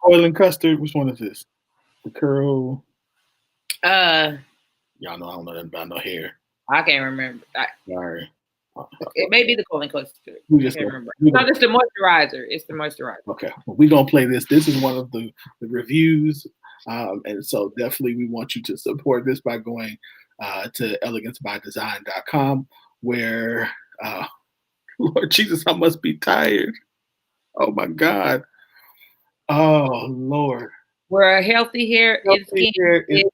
oil and custard. Which one is this? The curl. Y'all know I don't know nothing about no hair. I can't remember. Sorry. It may be the colon custard. We I just can't remember. No, it's the moisturizer. It's the moisturizer. Okay, well, we're gonna play this. This is one of the reviews, and so definitely we want you to support this by going to elegancebydesign.com, where Lord Jesus, I must be tired. Oh my God. Oh Lord. Where healthy hair and skin is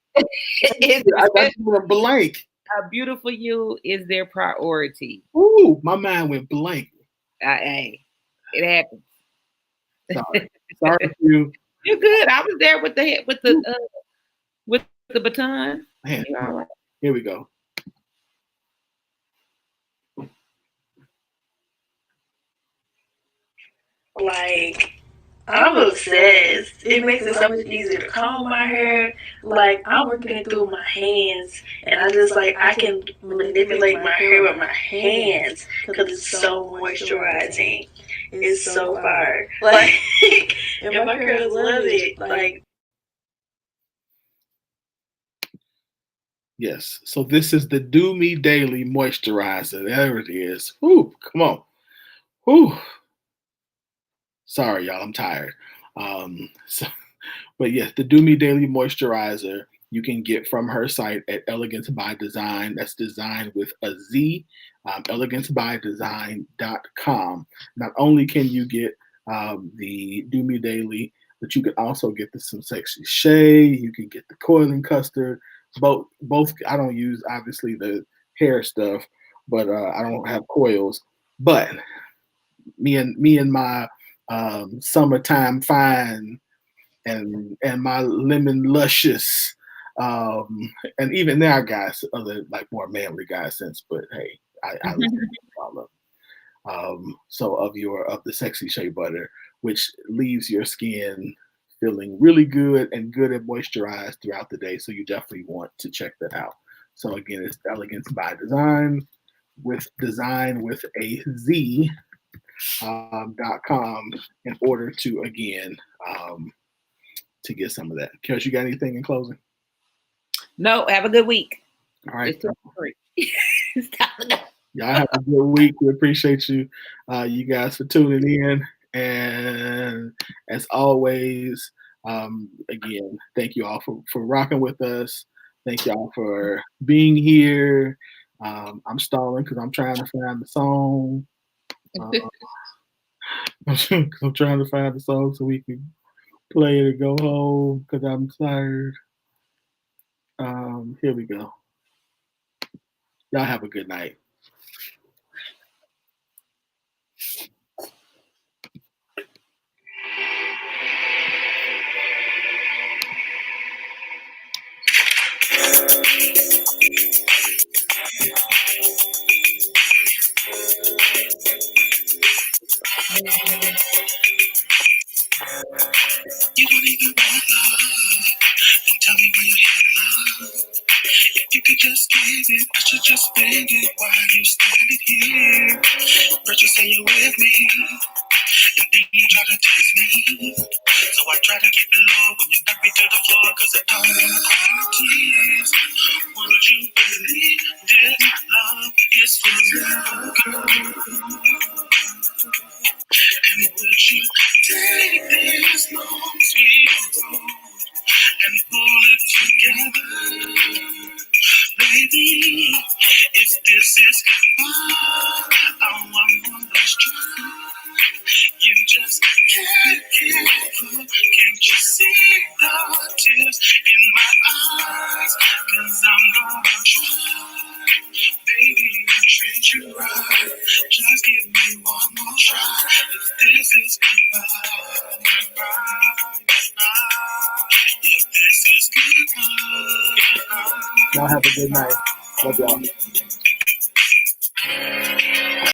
I got you a blank. a beautiful you is their priority. Ooh, my mind went blank. Hey, it happens. Sorry for you. You're good. I was there with the baton. Man, You're all right. here we go. Like, I'm obsessed. It makes it so much easier to comb my hair. Like, I'm working it through my hands, and I just like I can manipulate my hair with my hands because it's so moisturizing. It's so fire. Like, and my girls love it. Like. Yes. So this is the Do Me Daily Moisturizer. There it is. Whoo, come on. Whoo. Sorry, y'all. I'm tired. But yes, the Do Me Daily Moisturizer you can get from her site at Elegance by Design. That's designed with a Z. Elegancebydesign.com. Not only can you get the Do Me Daily, but you can also get some Sexy Shea. You can get the coiling custard. Both. I don't use obviously the hair stuff, but I don't have coils. But me and my summertime fine and my lemon luscious, and even there I got other like more manly guy sense. But hey, I all of them. So of the Sexy Shea Butter, which leaves your skin feeling really good and good and moisturized throughout the day. So you definitely want to check that out. So again, it's Elegance by Design with a Z. .com in order to again to get some of that. Kels, you got anything in closing? No, have a good week. All right. It's time to go. Y'all have a good week. We appreciate you guys for tuning in. And as always, again, thank you all for rocking with us. Thank y'all for being here. I'm stalling because I'm trying to find the song. I'm trying to find the song so we can play it and go home because I'm tired. Here we go. Y'all have a good night. You don't even want love. Then tell me where you're headed, love. If you could just give it, I should just spend it while you standing here. First you say you're with me, and then you try to tease me. So I try to keep it low when you knock me to the floor, cause I don't wanna cry no tears. Would you believe that love is forever, girl? And would you take this long, sweet road and pull it together? Baby, if this is goodbye, I want one last try. You just can't give up. Can't you see the tears in my eyes? one more try. If this is goodbye, if this is goodbye. Y'all have a good night. Love y'all.